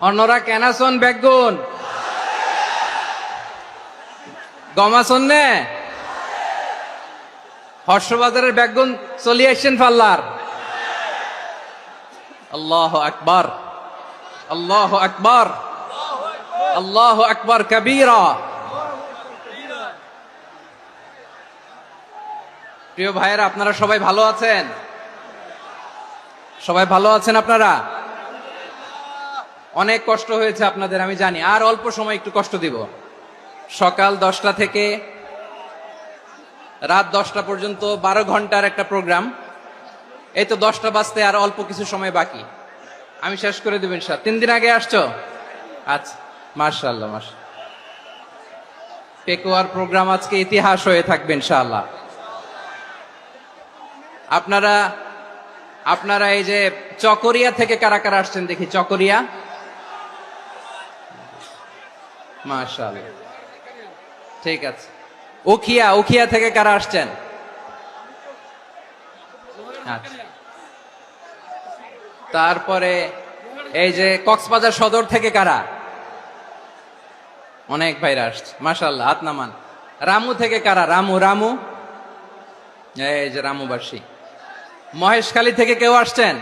অন্যরা কেনাসন বেগুন গমাসন নে হর্ষবাজারের বেগুন চলি আসছেন পাল্লার। আল্লাহু আকবার, আল্লাহু আকবার, আল্লাহু আকবার কবীরা। প্রিয় ভাইয়েরা, আপনারা সবাই ভালো আছেন? সবাই ভালো আছেন? আপনারা অনেক কষ্ট হয়েছে আপনাদের, আমি জানি। আর অল্প সময় একটু কষ্ট দিব। সকাল 10টা থেকে রাত 10টা পর্যন্ত 12 ঘন্টার একটা প্রোগ্রাম। এই তো 10টা বাজতে আর অল্প কিছু সময় বাকি, আমি শেষ করে দেব ইনশাআল্লাহ। 3 দিন আগে আসছো? আচ্ছা, মাশাআল্লাহ মাশাআল্লাহ। পেকুয়ার প্রোগ্রাম আজকে ইতিহাস হয়ে থাকবে ইনশাআল্লাহ। আপনারা এই যে চকরিয়া থেকে কারা কারা আসছেন দেখি? চকরিয়া, মাশাআল্লাহ, ঠিক আছে। উখিয়া থেকে কারা আসছেন? আচ্ছা। তারপরে এই যে কক্সবাজার সদর থেকে কারা? অনেক ভাইরা আসছে, মাশাআল্লাহ, হাত নামান। রামু থেকে কারা? রামু, এই যে রামুবাসী। মহেশখালী থেকে কেউ আসছেন?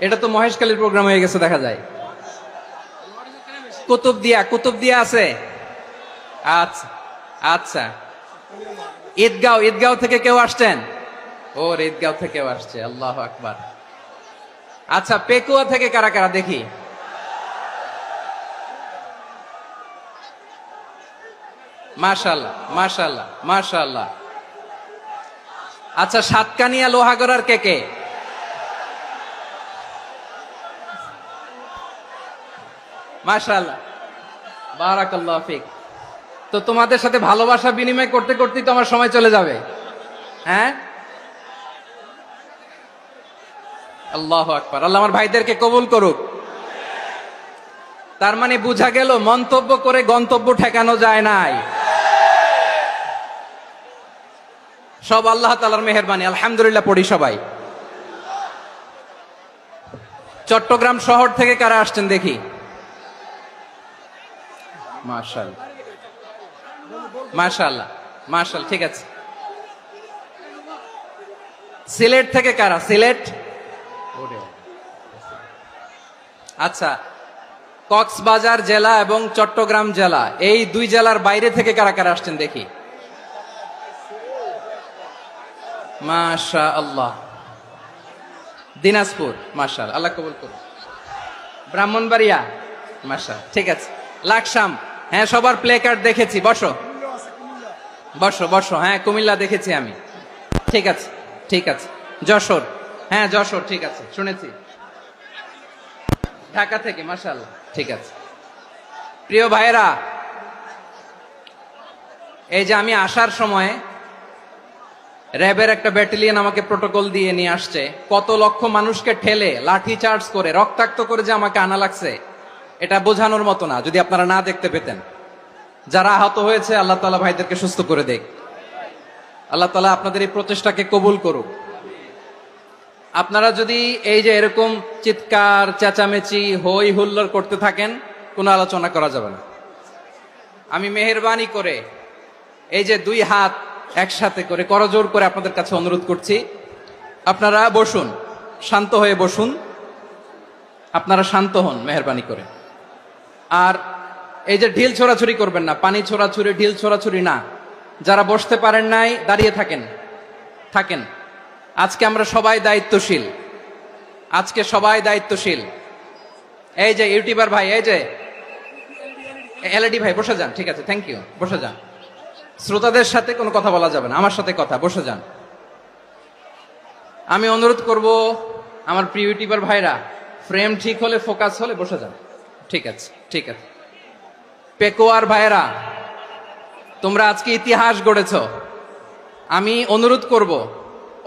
এটা তো মহেশখালীর প্রোগ্রাম হয়ে গেছে দেখা যায়। কুতুবদিয়া আছে? আচ্ছা আচ্ছা। ঈদগাঁও থেকে কেউ আসছেন? ওর ঈদগাঁও থেকেও আসছে, আল্লাহু আকবার। আচ্ছা, পেকুয়া থেকে কারা কারা দেখি? মাশাআল্লাহ মাশাআল্লাহ মাশাআল্লাহ। আচ্ছা, সাতকানিয়া লোহাগড়ার কে? মাশাআল্লাহ, বারাকাল্লাহু ফিক। তো তোমাদের সাথে ভালোবাসা বিনিময় করতে করতেই তো আমার সময় চলে যাবে। হ্যাঁ, আল্লাহু আকবার। আল্লাহ আমার ভাইদেরকে কবুল করুক। তার মানে বোঝা গেল মন্তব্য করে গন্তব্য ঠেকানো যায় নাই। সব আল্লাহ তাআলার মেহেরবানি, আলহামদুলিল্লাহ পড়ি সবাই। চট্টগ্রাম শহর থেকে কারা আসছেন দেখি? মাশাআল্লাহ মাশাআল্লাহ মাশাআল্লাহ, ঠিক আছে। সিলেট থেকে কারা? সিলেট, আচ্ছা। কক্সবাজার জেলা এবং চট্টগ্রাম জেলা, এই দুই জেলার বাইরে থেকে কারা কারা আসছেন দেখি? মাশাআল্লাহ। দিনাজপুর, মাশাআল্লাহ, আল্লাহ কবুল করুন। ব্রাহ্মণবাড়িয়া, মাশাআল্লাহ, ঠিক আছে। লাকসাম, হ্যাঁ, সবার প্লে কার্ড দেখেছি। বসো বসো বসো। হ্যাঁ, কুমিল্লা দেখেছি আমি, ঠিক আছে ঠিক আছে। যশোর, হ্যাঁ যশোর, ঠিক আছে, শুনেছি। ঢাকা থেকে, মাশাআল্লাহ, ঠিক আছে। প্রিয় ভাইয়েরা, এই যে আমি আসার সময় র্যাবের একটা ব্যাটালিয়ন আমাকে প্রোটোকল দিয়ে নিয়ে আসছে। কত লক্ষ মানুষকে ঠেলে লাঠি চার্জ করে রক্তাক্ত করে যে আমাকে আনা লাগছে, এটা বোঝানোর মতো না। যদি আপনারা না দেখতে পেতেন। যারা আহত হয়েছে, আল্লাহ তাআলা ভাইদেরকে সুস্থ করে দেখ। আল্লাহ তাআলা আপনাদের এই প্রচেষ্টাকে কবুল করুক। আপনারা যদি এই যে এরকম চিৎকার চেঁচামেচি হই হুল্লোড় করতে থাকেন, কোনো আলোচনা করা যাবে না। আমি মেহেরবানি করে এই যে দুই হাত একসাথে করে করজোর করে আপনাদের কাছে অনুরোধ করছি, আপনারা বসুন, শান্ত হয়ে বসুন। আপনারা শান্ত হন মেহেরবানি করে। আর এই যে ঢিল ছোড়াছুরি করবেন না, পানি ছোড়াছুরি, ঢিল ছোড়াছুরি না। যারা বসতে পারেন নাই, দাঁড়িয়ে থাকেন। আজকে আমরা সবাই দায়িত্বশীল, আজকে সবাই দায়িত্বশীল। এই যে ইউটিউবার ভাই, এই যে এলইডি ভাই, বসে যান, ঠিক আছে, থ্যাংক ইউ, বসে যান। শ্রোতাদের সাথে কোনো কথা বলা যাবে না, আমার সাথে কথা, বসে যান। আমি অনুরোধ করব আমার প্রিয় ইউটিউবার ভাইরা, ফ্রেম ঠিক হলে, ফোকাস হলে বসে যান, ঠিক আছে ঠিক আছে। পেকুয়ার ভাইরা, তোমরা আজকে ইতিহাস গড়েছ। আমি অনুরোধ করব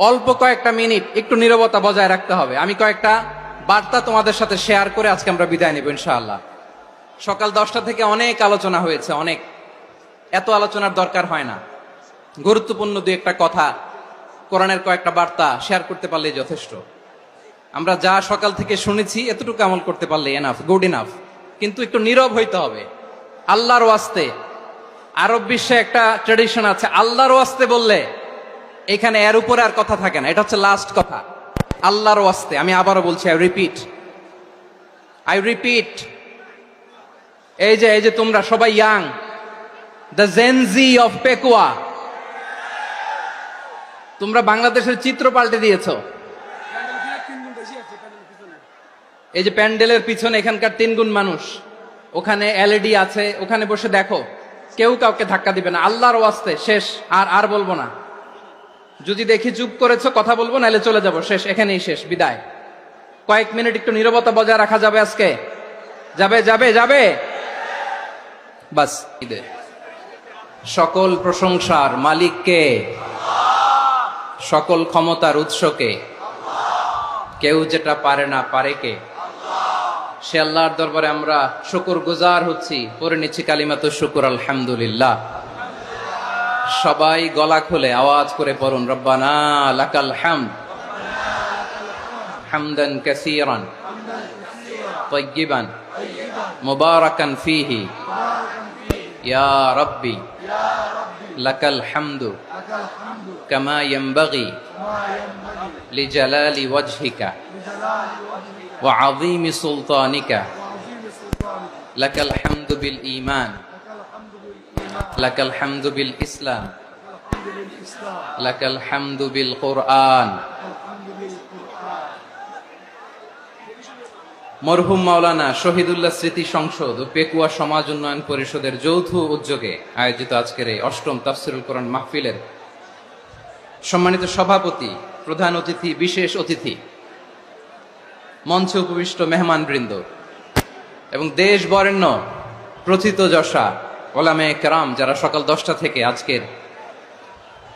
অল্প কয়েকটা মিনিট একটু নীরবতা বজায় রাখতে হবে। আমি কয়েকটা বার্তা তোমাদের সাথে শেয়ার করে আজকে আমরা বিদায় নেব ইনশাআল্লাহ। সকাল 10টা থেকে অনেক আলোচনা হয়েছে, অনেক, এত আলোচনার দরকার হয় না। গুরুত্বপূর্ণ দুই একটা কথা, কোরআনের কয়েকটা বার্তা শেয়ার করতে পারলেই যথেষ্ট। আমরা যা সকাল থেকে শুনেছি এতটুকু আমল করতে পারলে এনাফ, গুড ইনাফ। কিন্তু একটু নীরব হইতে হবে আল্লাহর ওয়াস্তে। আরব বিশ্বে একটা ট্রেডিশন আছে, আল্লাহর ওয়াস্তে বললে এখানে এর উপরে আর কথা থাকে না, এটা হচ্ছে লাস্ট কথা। আল্লাহর ওয়াস্তে, আমি আবারও বলছি, আই রিপিট, এই যে তোমরা সবাই young, the Gen Z of Pekua, তোমরা বাংলাদেশের চিত্র পাল্টে দিয়েছো। এই যে প্যান্ডেলের পিছনে এখানকার 3 গুণ মানুষ, ওখানে এলইডি আছে, ওখানে বসে দেখো, কেউ কাউকে ধাক্কা দিবে না। আল্লাহর ওয়াস্তে শেষ, আর বলবো না। যদি দেখি চুপ করেছো, কথা বলবো, নাহলে চলে যাবো, শেষ, এখানেই শেষ, বিদায়। কয়েক মিনিট একটু নীরবতা বজায় রাখা যাবে আজকে? যাবে বাস। সকল প্রশংসার মালিককে, সকল ক্ষমতার উৎসকে, কেউ যেটা পারে না পারে কে? সে আল্লাহর দরবারে আমরা শুকরগুজার হচ্ছি। পড়ে নিচ্ছি কালিমাতু শুকর, আলহামদুলিল্লাহ। সবাই গলা খুলে আওয়াজ করে পড়ুন, রব্বানা লাকাল হামদ হামদান কাসীরান তাইয়্যিবান মুবারাকান ফীহি ইয়া রাব্বি লাকাল হামদু কামা ইয়ানবাগি লিজালালি ওয়াজহিকা ওয়া আযীমি সুলতানিকা লাকাল হামদু বিল ঈমান লাকাল হামদু বিল ইসলাম লাকাল হামদু বিল কুরআন। মরহুম মাওলানা শহীদুল্লাহ স্মৃতি সংসদ ও পেকুয়া সমাজ উন্নয়ন পরিষদের যৌথ উদ্যোগে আয়োজিত আজকের এই ৮ম তাফসীরুল কোরআন মাহফিলের সম্মানিত সভাপতি, প্রধান অতিথি, বিশেষ অতিথি, মঞ্চে উপবিষ্ট মেহমানবৃন্দ এবং দেশ বরেণ্য প্রথিতযশা ওলামে কেরাম, যারা সকাল 10টা থেকে আজকের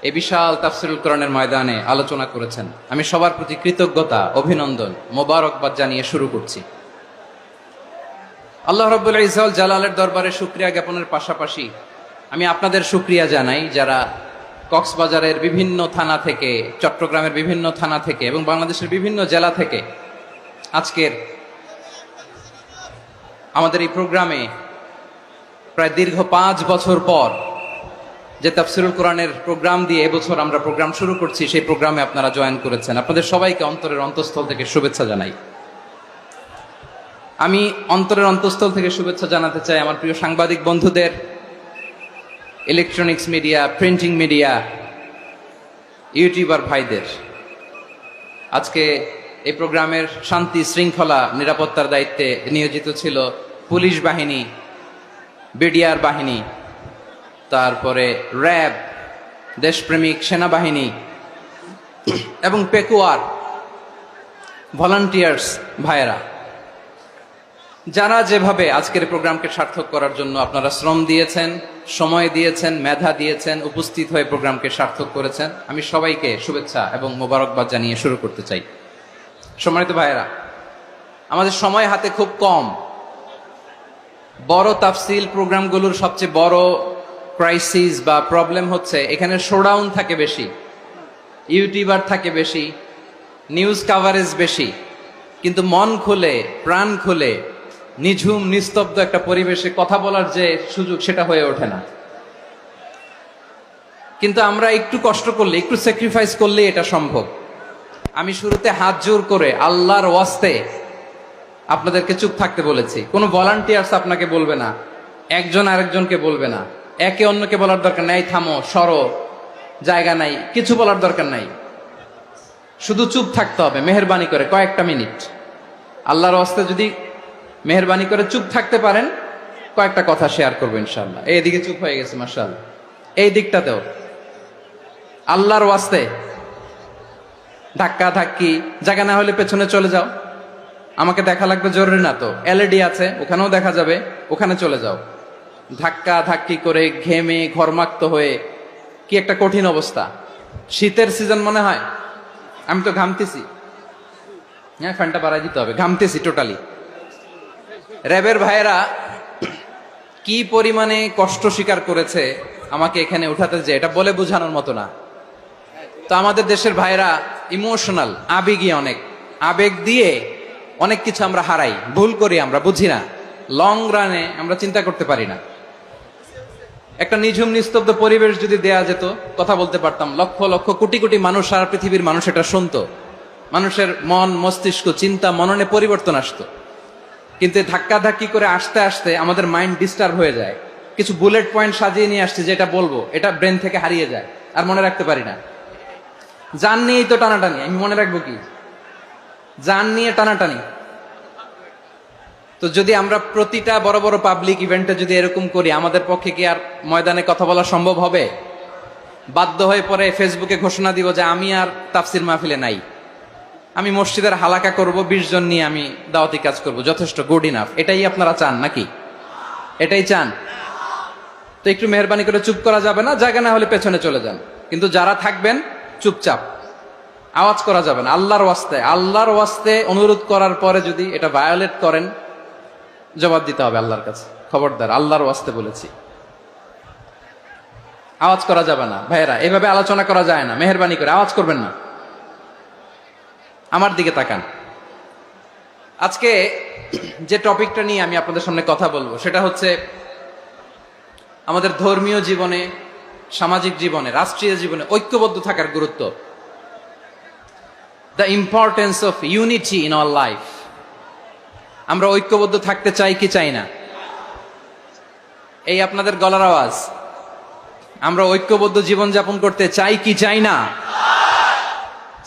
এই বিশাল তাফসীরুল কোরআনের ময়দানে আলোচনা করেছেন, আমি সবার প্রতি কৃতজ্ঞতা, অভিনন্দন, মোবারকবাদ জানিয়ে শুরু করছি। আল্লাহ রাব্বুল ইজ্জত জালালের দরবারে শুকরিয়া জ্ঞাপনের পাশাপাশি আমি আপনাদের শুকরিয়া জানাই, যারা কক্সবাজারের বিভিন্ন থানা থেকে, চট্টগ্রামের বিভিন্ন থানা থেকে এবং বাংলাদেশের বিভিন্ন জেলা থেকে আজকের আমাদের এই প্রোগ্রামে প্রায় দীর্ঘ 5 বছর পর যে তাফসীরুল কোরআনের প্রোগ্রাম দিয়ে এবছর আমরা প্রোগ্রাম শুরু করছি, সেই প্রোগ্রামে আপনারা জয়েন করেছেন। আপনাদের সবাইকে অন্তরের অন্তঃস্থল থেকে শুভেচ্ছা জানাই। আমি অন্তরের অন্তঃস্থল থেকে শুভেচ্ছা জানাতে চাই আমার প্রিয় সাংবাদিক বন্ধুদের, electronics media, printing media, YouTuber ভাইদের। আজকে এই প্রোগ্রামের শান্তি শৃঙ্খলা নিরাপত্তার দায়িত্বে নিয়োজিত ছিল পুলিশ বাহিনী, বিডিআর বাহিনী, তারপরে র্যাব, দেশপ্রেমিক সেনাবাহিনী এবং পেকুয়ার ভলান্টিয়ার্স ভাইয়েরা, যারা যেভাবে আজকের প্রোগ্রামকে সার্থক করার জন্য আপনারা শ্রম দিয়েছেন, সময় দিয়েছেন, মেধা দিয়েছেন, উপস্থিত হয়ে প্রোগ্রামকে সার্থক করেছেন, আমি সবাইকে শুভেচ্ছা এবং মোবারকবাদ জানিয়ে শুরু করতে চাই। সম্মানিত ভাইয়েরা, আমাদের সময় হাতে খুব কম। বড় তাফসীল প্রোগ্রামগুলোর সবচেয়ে বড় ক্রাইসিস বা প্রবলেম হচ্ছে এখানে শোডাউন থাকে বেশি, ইউটিউবার থাকে বেশি, নিউজ কাভারেজ বেশি, কিন্তু মন খুলে, প্রাণ খুলে, নিঝুম নিস্তব্ধ একটা পরিবেশে কথা বলার যে সুযোগ, সেটা হয়ে ওঠে না। কিন্তু আমরা একটু কষ্ট করলে, একটু স্যাক্রিফাইস করলে এটা সম্ভব। আমি শুরুতে হাত জোর করে আল্লাহর ওয়াস্তে আপনাদেরকে চুপ থাকতে বলেছি। কোনো ভলান্টিয়ার্স আপনাকে বলবে না, একজন আরেকজনকে বলবে না, একে অন্যকে বলার দরকার নাই, থামো, সরো, জায়গা নাই, কিছু বলার দরকার নাই। শুধু চুপ থাকতে হবে মেহেরবানি করে কয়েকটা মিনিট। আল্লাহর ওয়াস্তে যদি মেহেরবানি করে চুপ থাকতে পারেন, কয়েকটা কথা শেয়ার করবো ইনশাআল্লাহ। এইদিকে চুপ হয়ে গেছে মাশাআল্লাহ, এই দিকটাতেও। আল্লাহর ওয়াস্তে ধাক্কা ধাক্কি জায়গা না হলে পেছনে চলে যাও, আমাকে দেখা লাগবে জরুরি না তো, এলইডি আছে ওখানেও দেখা যাবে, ওখানে চলে যাও। ধাক্কা ধাক্কি করে ঘেমে ঘরমাক্ত হয়ে কি একটা কঠিন অবস্থা। শীতের সিজন মনে হয়, আমি তো ঘামতেছি, হ্যাঁ ফ্যানটা বাড়াই দিতে হবে, ঘামতেছি টোটালি। র্যাবের ভাইয়েরা কি পরিমাণে কষ্ট স্বীকার করেছে আমাকে এখানে উঠাতে, যে এটা বলে বোঝানোর মতো না। তো আমাদের দেশের ভাইয়েরা ইমোশনাল, আবেগী অনেক। আবেগ দিয়ে অনেক কিছু আমরা হারাই, ভুল করি, আমরা বুঝি না, লং রানে আমরা চিন্তা করতে পারি না। একটা নিঝুম নিস্তব্ধ পরিবেশ যদি দেয়া যেত, কথা বলতে পারতাম, লক্ষ লক্ষ কোটি কোটি মানুষ, সারা পৃথিবীর মানুষ এটা শুনতো, মানুষের মন মস্তিষ্ক চিন্তা মননে পরিবর্তন আসতো। কিন্তু ধাক্কা ধাক্কি করে আসতে আসতে আমাদের মাইন্ড ডিস্টার্ব হয়ে যায়। কিছু বুলেট পয়েন্ট সাজিয়ে নিয়ে আসছে, যেটা বলবো এটা ব্রেন থেকে হারিয়ে যায়, আর মনে রাখতে পারি না। জান নিয়েই তো টানাটানি, আমি মনে রাখবো কি? জান নিয়ে টানাটানি। তো যদি আমরা প্রতিটা বড় বড় পাবলিক ইভেন্টে যদি এরকম করি, আমাদের পক্ষে কি আর ময়দানে কথা বলা সম্ভব হবে? বাধ্য হয়ে পরে ফেসবুকে ঘোষণা দিব যে আমি আর তাফসির মাহফিলে নাই, আমি মসজিদের হালাকা করব, 20 জন নিয়ে আমি দাওয়াতি কাজ করব, যথেষ্ট, গুড ইনাফ। এটাই আপনারা চান নাকি? এটাই চান? তো একটু মেহরবানি করে চুপ করা যাবে না, জায়গা না হলে পেছনে চলে যান, কিন্তু যারা থাকবেন চুপচাপ, আওয়াজ করা যাবে না। আল্লাহর ওয়াস্তে অনুরোধ করার পরে যদি এটা ভায়োলেট করেন, জবাব দিতে হবে আল্লাহর কাছে। খবরদার, আল্লাহর ওয়াস্তে বলেছি, আওয়াজ করা যাবে না। ভাইয়েরা, এভাবে আলোচনা করা যায় না, মেহরবানি করে আওয়াজ করবেন না। আমার দিকে তাকান। আজকে যে টপিকটা নিয়ে আমি আপনাদের সামনে কথা বলবো, সেটা হচ্ছে আমাদের ধর্মীয় জীবনে, সামাজিক জীবনে, রাষ্ট্রীয় জীবনে ঐক্যবদ্ধ থাকার গুরুত্ব। The importance of unity in our life. আমরা ঐক্যবদ্ধ থাকতে চাই কি চাই না? এই আপনাদের গলার আওয়াজ। আমরা ঐক্যবদ্ধ জীবন যাপন করতে চাই কি চাই না?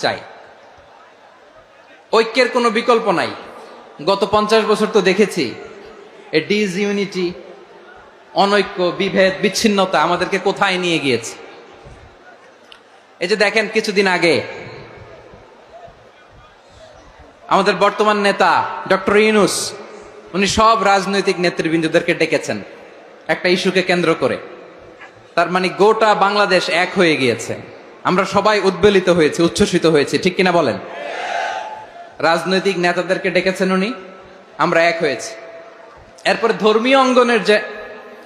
চাই। ঐক্যের কোনো বিকল্প নাই। গত 50 বছর তো দেখেছি এই ডিসইউনিটি, অনৈক্য, বিভেদ, বিচ্ছিন্নতা আমাদেরকে কোথায় নিয়ে গিয়েছে। এই যে দেখেন, কিছুদিন আগে আমাদের বর্তমান নেতা ডক্টর ইউনূস, উনি সব রাজনৈতিক নেতৃবৃন্দদেরকে ডেকেছেন একটা ইস্যুকে কেন্দ্র করে। তার মানে গোটা বাংলাদেশ এক হয়ে গিয়েছে। আমরা সবাই উদ্বেলিত হয়েছি, উচ্ছ্বসিত হয়েছি, ঠিক কিনা বলেন? রাজনৈতিক নেতাদেরকে ডেকেছেন উনি, আমরা এক হয়েছি। এরপরে ধর্মীয় অঙ্গনের যে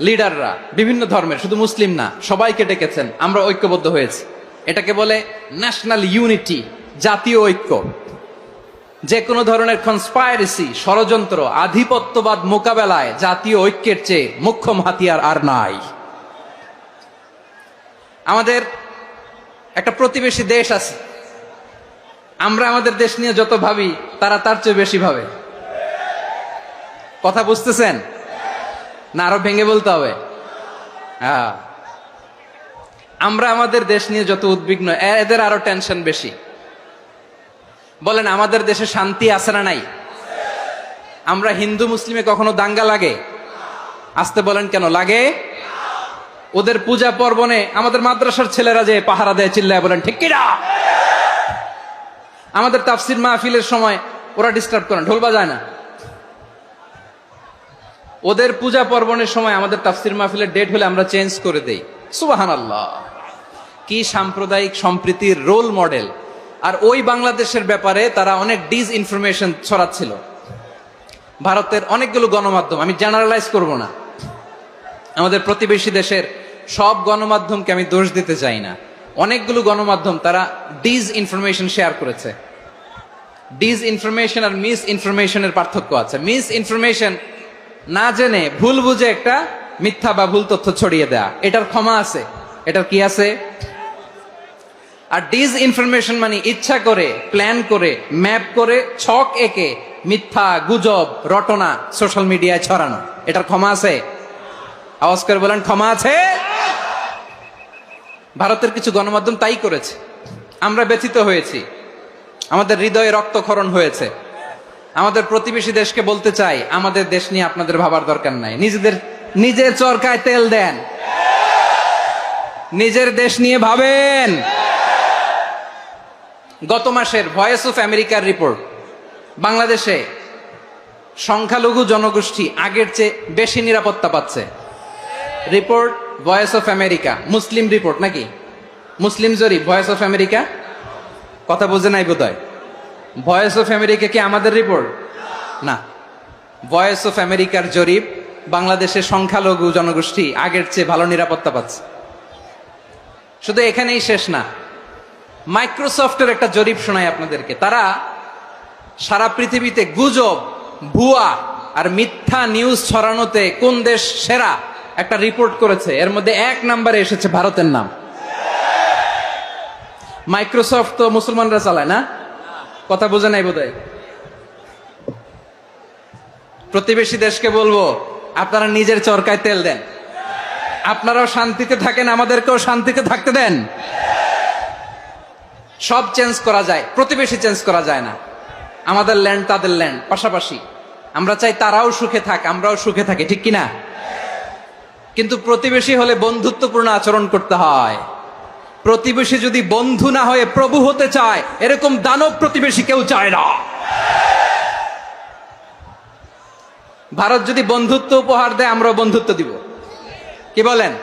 লিডাররা, বিভিন্ন ধর্মের, শুধু মুসলিম না, সবাইকে ডেকেছেন, আমরা ঐক্যবদ্ধ হয়েছি। এটাকে বলে ন্যাশনাল ইউনিটি, জাতীয় ঐক্য। যে কোনো ধরনের কনস্পাইরেসি, ষড়যন্ত্র, আধিপত্যবাদ মোকাবেলায় জাতীয় ঐক্যের চেয়ে মুখ্যম হাতিয়ার আর নাই। আমাদের একটা প্রতিবেশী দেশ আছে, আমরা আমাদের দেশ নিয়ে যত ভাবি, তারা তার চেয়ে বেশি ভাবে। কথা বুঝতেছেন না? আরো ভেঙে বলতে হবে। হ্যাঁ, আমরা আমাদের দেশ নিয়ে যত উদ্বিগ্ন, এদের আরো টেনশন বেশি। বলেন, আমাদের দেশে শান্তি আছে না নাই? আমরা হিন্দু মুসলিমে কখনো দাঙ্গা লাগে? আসতে বলেন, কেন লাগে? ওদের পূজা পার্বণে আমাদের মাদ্রাসার ছেলেরা যে পাহারা দেয়, চিল্লায় বলেন ঠিক কিনা? আমাদের তাফসির মাহফিলের সময় ওরা ডিস্টার্ব করে, ঢোল বাজায় না। ওদের পূজা পার্বণের সময় আমাদের তাফসির মাহফিলের ডেট হলে আমরা চেঞ্জ করে দেই। সুবহানাল্লাহ, কি সাম্প্রদায়িক সম্প্রীতির রোল মডেল। আর ওই বাংলাদেশের ব্যাপারে তারা অনেক ডিসইনফরমেশন ছড়াচ্ছিল। ভারতের অনেকগুলো গণমাধ্যম, আমি জেনারেলাইজ করব না, আমাদের প্রতিবেশী দেশের সব গণমাধ্যমকে আমি দোষ দিতে চাই না, অনেকগুলো গণমাধ্যম তারা ডিসইনফরমেশন শেয়ার করেছে। ডিসইনফরমেশন আর মিস ইনফরমেশনের পার্থক্য আছে। মিস ইনফরমেশন না জেনে ভুল বুঝে একটা মিথ্যা বা ভুল তথ্য ছড়িয়ে দেয়া, এটার ক্ষমা আছে, এটার কি আছে? আর ডিসইনফরমেশন মানে ইচ্ছা করে, প্ল্যান করে, ম্যাপ করে, ছক এঁকে মিথ্যা, গুজব, রটনা সোশ্যাল মিডিয়ায় ছড়ানো, এটার ক্ষমা আছে? আওয়াজ করে বলেন, ক্ষমা আছে? ভারতের কিছু গণমাধ্যম তাই করেছে। আমরা ব্যথিত হয়েছি, আমাদের হৃদয়ে রক্তক্ষরণ হয়েছে। আমাদের প্রতিবেশী দেশকে বলতে চাই, আমাদের দেশ নিয়ে আপনাদের ভাবার দরকার নাই। নিজের চরকায় তেল দেন, নিজের দেশ নিয়ে ভাবেন। গত মাসের ভয়েস অফ আমেরিকার রিপোর্ট, বাংলাদেশে সংখ্যালঘু জনগোষ্ঠী আগের চেয়ে বেশি নিরাপত্তা পাচ্ছে। Report voice of America, Muslim report নাকি? মুসলিম জরিপ, ভয়েস অফ আমেরিকা। কথা বুঝে নাই বোধহয়। ভয়েস অফ আমেরিকা কি আমাদের রিপোর্ট? না, ভয়েস অফ আমেরিকার জরিপ, বাংলাদেশের সংখ্যালঘু জনগোষ্ঠী আগের চেয়ে ভালো নিরাপত্তা পাচ্ছে। শুধু এখানেই শেষ না, মাইক্রোসফটের একটা জরিপ শোনায় আপনাদেরকে। তারা সারা পৃথিবীতে গুজব, ভুয়া আর মিথ্যা নিউজ ছড়ানোতে কোন দেশ সেরা একটা রিপোর্ট করেছে, এর মধ্যে 1 নম্বরে এসেছে ভারতের নাম। মাইক্রোসফট তো মুসলমানরা চালায় না, কথা বোঝে নাই বোধহয়। প্রতিবেশী দেশকে বলবো, আপনারা নিজের চরকায় তেল দেন, আপনারাও শান্তিতে থাকেন, আমাদেরকেও শান্তিতে থাকতে দেন। সব চেঞ্জ করা যায়, প্রতিবেশী চেঞ্জ করা যায় না। আমাদের ল্যান্ড তাদের ল্যান্ড পাশাপাশি, আমরা চাই তারাও সুখে থাক, আমরাও সুখে থাকি, ঠিক কিনা? কিন্তু প্রতিবেশী হলে বন্ধুত্বপূর্ণ আচরণ করতে হয়। প্রতিবেশী যদি বন্ধু না হয়ে প্রভু হতে চায়, এরকম দানব প্রতিবেশী কেউ চায় না। ভারত যদি বন্ধুত্ব উপহার দেয়, আমরাও বন্ধুত্ব দিব, কি বলেন?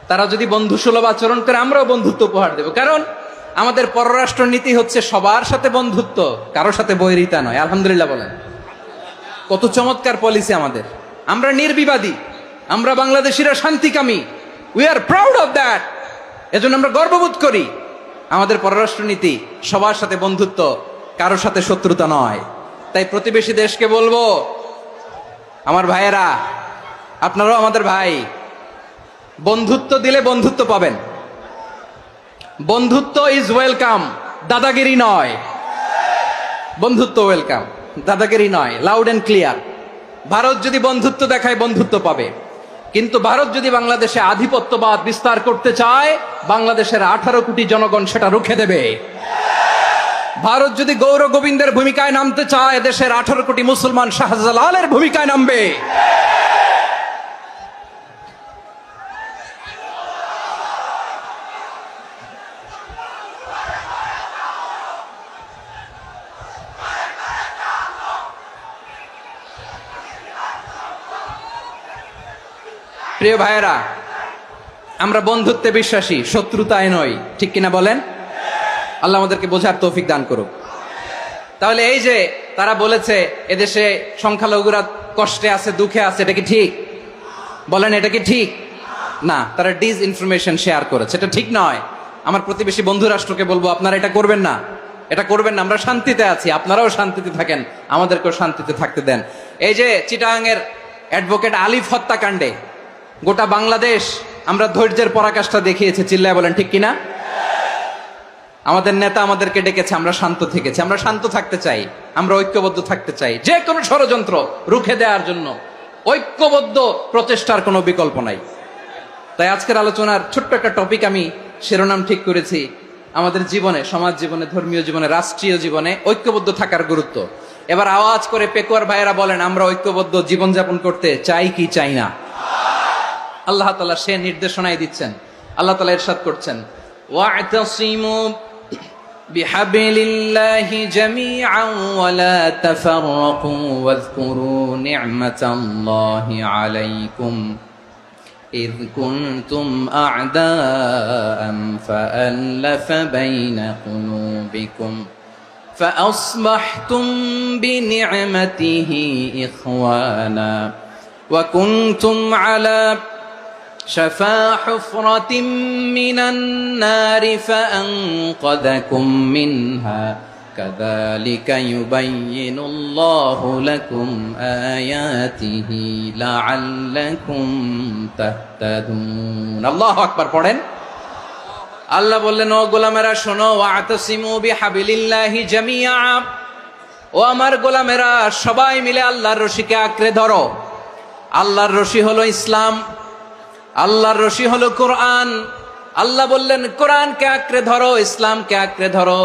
তারা যদি বন্ধু সুলভ আচরণ করে, আমরাও বন্ধুত্ব উপহার দেব। কারণ আমাদের পররাষ্ট্র নীতি হচ্ছে সবার সাথে বন্ধুত্ব, কারোর সাথে বৈরিতা নয়। আলহামদুলিল্লাহ বলেন, কত চমৎকার পলিসি আমাদের। আমরা নির্বিবাদী, আমরা বাংলাদেশিরা শান্তিকামী, we are proud of that. এজন্য আমরা গর্ববোধ করি। আমাদের পররাষ্ট্র নীতি সবার সাথে বন্ধুত্ব, কারোর সাথে শত্রুতা নয়। তাই প্রতিবেশী দেশকে বলবো, আমার ভাইয়েরা, আপনারাও আমাদের ভাই, বন্ধুত্ব দিলে বন্ধুত্ব পাবেন। বন্ধুত্ব ইজ ওয়েলকাম, দাদাগিরি নয়। বন্ধুত্ব ওয়েলকাম, দাদাগিরি নয়, লাউড এন্ড ক্লিয়ার। ভারত যদি বন্ধুত্ব দেখায়, বন্ধুত্ব পাবে। কিন্তু ভারত যদি বাংলাদেশে আধিপত্যবাদ বিস্তার করতে চায়, বাংলাদেশের 18 কোটি জনগণ সেটা রুখে দেবে। ভারত যদি গৌর গোবিন্দের ভূমিকায় নামতে চায়, দেশের 18 কোটি মুসলমান শাহজালালের ভূমিকায় নামবে। প্রিয় ভাইয়েরা, আমরা বন্ধুত্বে বিশ্বাসী, শত্রুতায় নই, ঠিক কিনা বলেন? আল্লাহ আমাদেরকে বোঝার তৌফিক দান করুক। তাহলে এই যে তারা বলেছে এদেশে সংখ্যালঘুরা কষ্টে আছে, দুঃখে আছে, এটা কি ঠিক? বলেন, এটা কি ঠিক? না, তারা ডিস ইনফরমেশন শেয়ার করেছে, এটা ঠিক নয়। আমার প্রতিবেশী বন্ধু রাষ্ট্রকে বলবো, আপনারা এটা করবেন না, এটা করবেন না। আমরা শান্তিতে আছি, আপনারাও শান্তিতে থাকেন, আমাদেরকেও শান্তিতে থাকতে দেন। এই যে চিটাগাংয়ের অ্যাডভোকেট আলিফ হত্যাকাণ্ডে গোটা বাংলাদেশ আমরা ধৈর্যের পরাকাষ্ঠা দেখিয়েছে, চিল্লায় বলেন ঠিক কিনা? আমাদের নেতা আমাদেরকে ডেকেছে, আমরা শান্ত থেকেছি। আমরা শান্ত থাকতে চাই, আমরা ঐক্যবদ্ধ থাকতে চাই। যে কোনো ষড়যন্ত্র রুখে দেওয়ার জন্য ঐক্যবদ্ধ প্রচেষ্টার কোনো বিকল্প নাই। তাই আজকের আলোচনার ছোট্ট একটা টপিক আমি শিরোনাম ঠিক করেছি, আমাদের জীবনে, সমাজ জীবনে, ধর্মীয় জীবনে, রাষ্ট্রীয় জীবনে ঐক্যবদ্ধ থাকার গুরুত্ব। এবার আওয়াজ করে পেকুয়ার ভাইয়েরা বলেন, আমরা ঐক্যবদ্ধ জীবনযাপন করতে চাই কি চাই না? আল্লাহ তাআলা সে নির্দেশনাই দিচ্ছেন। আল্লাহ তাআলা ইরশাদ করছেন, ওয়া'তাসিমু বিহাবলিল্লাহি জামিআন ওয়া লা তাফাররাকু ওয়াযকুরু নি'মাতাল্লাহি আলাইকুম إذ كنتم أعداء فألف بين قلوبكم فأصبحتم بنعمته إخوانا وكنتم على شفا حفرة من النار فأنقذكم منها كذلك يبين الله لكم آياته لعلكم تهتدون الله أكبر পড়েন। আল্লাহ বললেন, ও গোলামেরা শোনো, ওয়া'তাসিমু বিহাবলিল্লাহি জামিআ, ও আমার গোলামেরা সবাই মিলে আল্লাহর রশিকে আঁকড়ে ধরো। আল্লাহর রশি হলো ইসলাম, আল্লাহর রশি হলো কোরআন। আল্লাহ বললেন, কোরআনকে আঁকড়ে ধরো, ইসলামকে আঁকড়ে ধরো।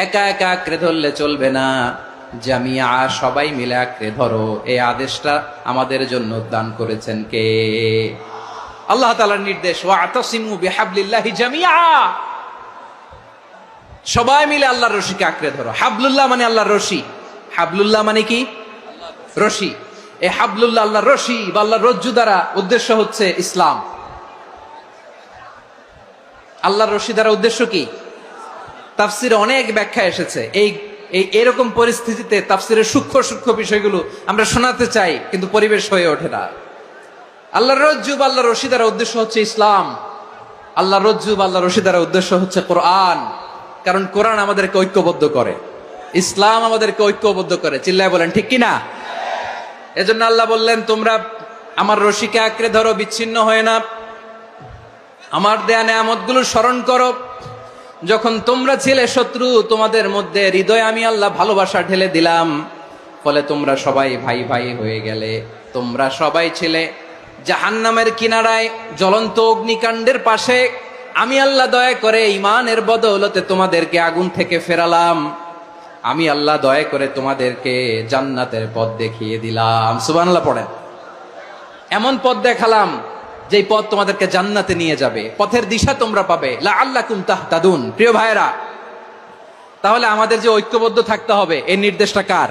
একা একা আঁকড়ে ধরলে চলবে না, জামিয়া, সবাই মিলে আঁকড়ে ধরো। এই আদেশটা আমাদের জন্য দান করেছেন কে? আল্লাহ তাআলার নির্দেশ, ওয়া'তাসিমু বিহাবলিল্লাহি জামিআ, সবাই মিলে আল্লাহর রশিকে আঁকড়ে ধরো। হাবলুল্লাহ মানে আল্লাহর রশি। হাবলুল্লাহ মানে কি? রশি। এই হাবলুল্লাহ, আল্লাহর রশি বা আল্লাহর রজ্জু দ্বারা উদ্দেশ্য হচ্ছে ইসলাম। আল্লাহর রশি দ্বারা উদ্দেশ্য কি? তাফসিরে অনেক ব্যাখ্যা এসেছে। এরকম পরিস্থিতিতে তাফসিরের সূক্ষ্ম সূক্ষ্ম বিষয়গুলো আমরা শোনাতে চাই, কিন্তু পরিবেশ হয়ে ওঠে না। আল্লাহর রজ্জু বা আল্লাহর রশি দ্বারা উদ্দেশ্য হচ্ছে ইসলাম। আল্লাহর রজ্জু বা আল্লাহর রশি দ্বারা উদ্দেশ্য হচ্ছে কোরআন, কারণ কোরআন আমাদেরকে ঐক্যবদ্ধ করে। ইসলাম আমাদেরকে ঐক্যবদ্ধ করে, চিল্লায় বলেন ঠিক কিনা? এজন্য আল্লাহ বললেন, তোমরা আমার রশিকে আঁকড়ে ধরো, বিচ্ছিন্ন হয়ে না, আমার দেয়া নেয়ামতগুলো স্মরণ করো। যখন তোমরা ছিলে শত্রু, তোমাদের মধ্যে হৃদয়ে আমি আল্লাহ ভালোবাসা ঢেলে দিলাম, ফলে তোমরা সবাই ভাই ভাই হয়ে গেলে। তোমরা সবাই ছিলে জাহান্নামের কিনারায়, জ্বলন্ত অগ্নিকাণ্ডের পাশে। আমি আল্লাহ দয়া করে ঈমানের বদৌলতে তোমাদেরকে আগুন থেকে ফেরালাম। আমি আল্লাহ দয়া করে তোমাদেরকে জান্নাতের পথ দেখিয়ে দিলাম। সুবহানাল্লাহ পড়েন। এমন পথ দেখালাম যেই পথ তোমাদেরকে জান্নাতে নিয়ে যাবে, পথের দিশা তোমরা পাবে। লাআল্লাকুম তাহতাদুন। প্রিয় ভাইরা, তাহলে আমাদের যে ঐক্যবদ্ধ থাকতে হবে, এই নির্দেশটা কার?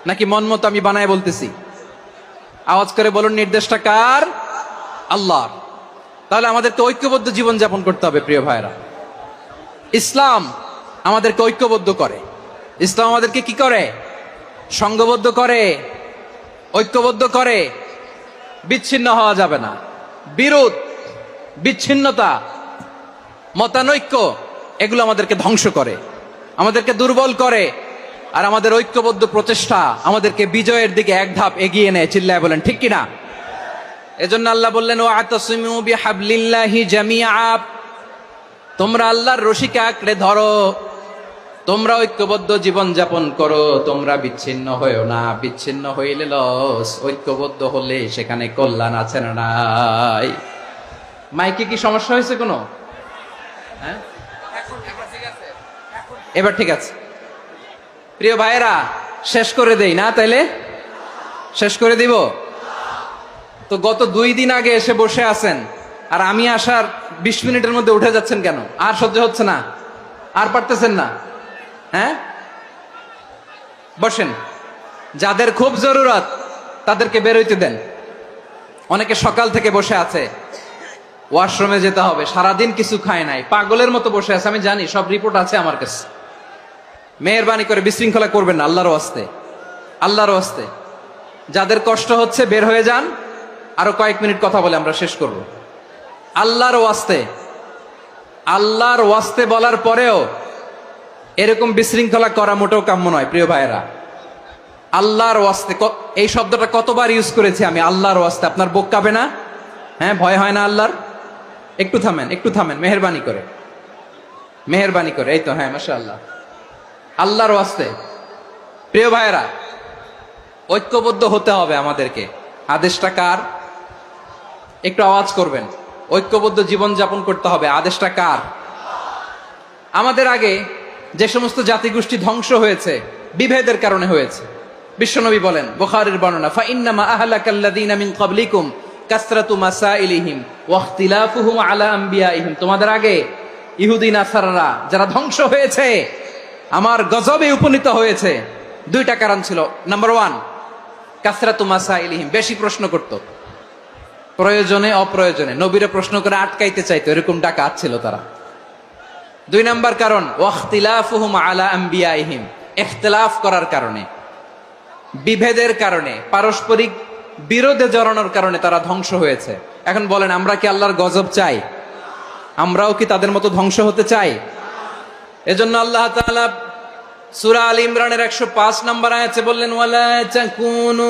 নাকি মন মতো আমি বানায় বলতেছি? আওয়াজ করে বলুন, নির্দেশটা কার? আল্লাহ। তাহলে আমাদেরকে ঐক্যবদ্ধ জীবন যাপন করতে হবে। প্রিয় ভাইরা, ইসলাম আমাদেরকে ঐক্যবদ্ধ করে। ইসলাম আমাদেরকে কি করে? সংঘবদ্ধ করে, ঐক্যবদ্ধ করে। বিচ্ছিন্ন হওয়া যাবে না। বিরোধ, বিচ্ছিন্নতা, মতানৈক্য, এগুলো আমাদেরকে ধ্বংস করে, আমাদেরকে দুর্বল করে। আর আমাদের ঐক্যবদ্ধ প্রচেষ্টা আমাদেরকে বিজয়ের দিকে এক ধাপ এগিয়ে নেয়। চিল্লায় বলেন ঠিক কিনা? এজন্য আল্লাহ বললেন, ওয়াতাসিমু বিহাবলিল্লাহি জামিআ। তোমরা আল্লাহর রশিকে আঁকড়ে ধরো, তোমরা ঐক্যবদ্ধ জীবন যাপন করো, তোমরা বিচ্ছিন্ন হয়েও না। বিচ্ছিন্ন হইলে লস, ঐক্যবদ্ধ হলে সেখানে কল্যাণ আছে না নাই? মাইকে কি সমস্যা হয়েছে কোনো? হ্যাঁ, এবার ঠিক আছে। প্রিয় ভাইয়েরা, শেষ করে দেই না? তাইলে শেষ করে দিব তো। গত 2 দিন আগে এসে বসে আছেন, আর আমি আসার 20 মিনিটের মধ্যে উঠে যাচ্ছেন কেন? আর সহ্য হচ্ছে না? আর পারতেছেন না? হ্যাঁ, বসেন। যাদের খুব জরুরত তাদেরকে বের হইতে দেন। অনেকে সকাল থেকে বসে আছে, ওয়াশরুমে যেতে হবে, সারাদিন কিছু খায় নাই, পাগলের মতো বসে আছে। আমি জানি, সব রিপোর্ট আছে আমার কাছে। মেহেরবানি করে বিশৃঙ্খলা করবেন না, আল্লাহর ওয়াস্তে, আল্লাহর ওয়াস্তে। যাদের কষ্ট হচ্ছে বের হয়ে যান। আরো কয়েক মিনিট কথা বলে আমরা শেষ করব। আল্লাহর ওয়াস্তে, আল্লাহর ওয়াস্তে বলার পরেও এরকম বিশৃঙ্খলা করা মোটেও কাম্য নয়। প্রিয় ভাইয়েরা, আল্লাহর ওয়াস্তে, এই শব্দটা কতবার ইউজ করেছি আমি, আল্লাহর ওয়াস্তে। আপনার বুক কাঁপে না? হ্যাঁ, ভয় হয় না আল্লাহর? একটু থামেন, একটু থামেন, মেহেরবানি করে, মেহেরবানি করে। এই তো, হ্যাঁ, মাশাআল্লাহ। আল্লাহর ওয়াস্তে। প্রিয় ভাইয়েরা, ঐক্যবদ্ধ হতে হবে আমাদেরকে। আদেশটা কার? একটু আওয়াজ করবেন। ঐক্যবদ্ধ জীবন যাপন করতে হবে, আদেশটা কার? আমাদের আগে যে সমস্ত জাতিগোষ্ঠী ধ্বংস হয়েছে, বিভেদের কারণে হয়েছে। বিশ্বনবী বলেন, বুখারীর বর্ণনা, ফা ইন্নামা আহলাকাল্লাযীনা মিন ক্বাবলিকুম কাসরাতু মাসাইলিহিম ওয়া ইখতিলাফুহুম আলা আমবিয়াইহিম। তোমাদের আগে ইহুদি নাসারারা যারা ধ্বংস হয়েছে, আমার গজবে উপনীত হয়েছে, 2টা কারণ ছিল। নাম্বার 1, কাসরাতু মাসাইলিহিম, বেশি প্রশ্ন করত, প্রয়োজনে অপ্রয়োজনে নবীরে প্রশ্ন করে আটকাইতে চাইতো, এরকম ডাকাত ছিল তারা। 2 নাম্বার কারণ, ওয়াখতিলাফুহুম আলা আমবিয়াইহিম, ইখতিলাফ করার কারণে, বিভেদের কারণে, পারস্পরিক বিরোধে জড়ানোর কারণে তারা ধ্বংস হয়েছে। এখন বলেন, আমরা কি আল্লাহর গজব চাই? আমরাও কি তাদের মতো ধ্বংস হতে চাই? এজন্য আল্লাহ তাআলা সূরা আল ইমরানের 105 নম্বর আয়াতে বললেন, ওয়ালা তাকুনু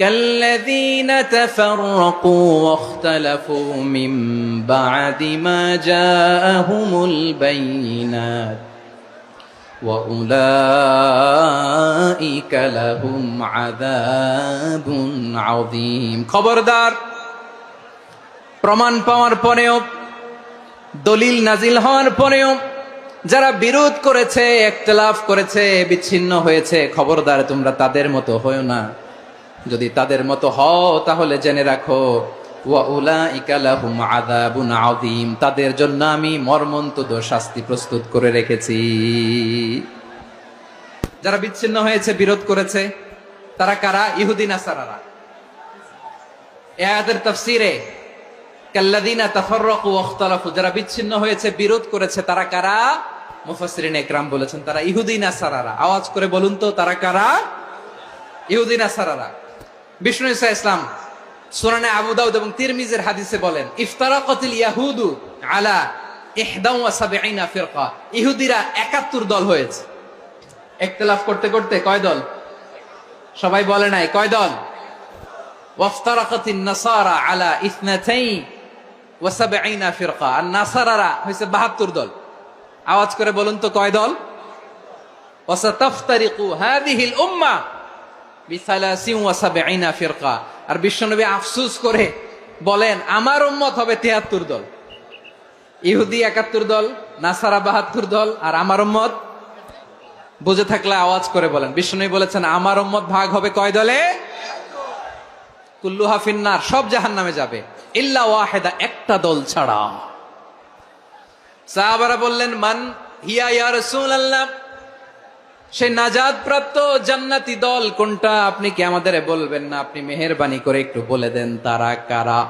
কাল্লাযীনা তাফাররাকু ওয়াখতালাফু মিন বা'দি মা জাআহুমুল বাইয়িনাত ওয়া উলাইকা লাহুম আযাবুন আযীম। খবরদার, প্রমাণ পাওয়ার পরেও, দলিল নাজিল হওয়ার পরেও যারা বিরোধ করেছে, ইখতিলাফ করেছে, বিচ্ছিন্ন হয়েছে, খবরদার তোমরা তাদের মতো হয়ো না। যদি তাদের মতো হও তাহলে জেনে রাখো, ওয়া উলাইকা লাহুম আযাবুন আযীম, তাদের জন্য আমি মর্মন্তুদ শাস্তি প্রস্তুত করে রেখেছি। যারা বিচ্ছিন্ন হয়েছে, বিরোধ করেছে, তারা কারা? ইহুদি নাসারারা। এই আয়াতের তাফসীরে কাল্লাযীনা তাফাররাকু ওয়াখতালাফু, যারা বিচ্ছিন্ন হয়েছে, বিরোধ করেছে, তারা কারা? মুফাসসিরিন ইকরাম বলেছেন তারা ইহুদি নাসারারা। আওয়াজ করে বলুন তো, তারা কারা? ইহুদি নাসারারা। বিষ্ণু ঈসা ইসলাম সুনানে আবু দাউদ এবং তিরমিজির হাদিসে বলেন, ইফতারাকাতিল ইয়াহুদু আলা 71 ফিরকা, ইহুদিরা 71 দল হয়েছে। ইখতিলাফ করতে করতে কয় দল? সবাই বলে নাই কয় দল? ওয়াফতারাকাতিন নাসারা আলা 72 ফিরকা। আর নাসারারা হইছে 72 দল। আওয়াজ করে বলুন তো কয় দল? ওয়াসাতাফতারিকু হাযিহিল উম্মাহ বি73 ফিরকা। আর বিশ্বনবী আফসোস করে বলেন আমার উম্মত হবে 73 দল। ইহুদি 71 দল, নাসারা 72 দল, আর আমার উম্মত। বুঝে থাকলে আওয়াজ করে বলেন। বিশ্বনবী বলেছেন আমার উম্মত ভাগ হবে কয় দলে? কুল্লুহা ফিন্নার, সব জাহান্নামে যাবে, ইল্লা ওয়াহিদা, একটা দল ছাড়া। সাহাবারা বললেন মান হিয়া ইয়া রাসূলুল্লাহ, সেই নাজাত প্রাপ্ত জান্নাতি দল কোনটা? আপনি কি আমাদের বলবেন না? আপনি মেহেরবানি করে একটু বলে দেন তারা কারা।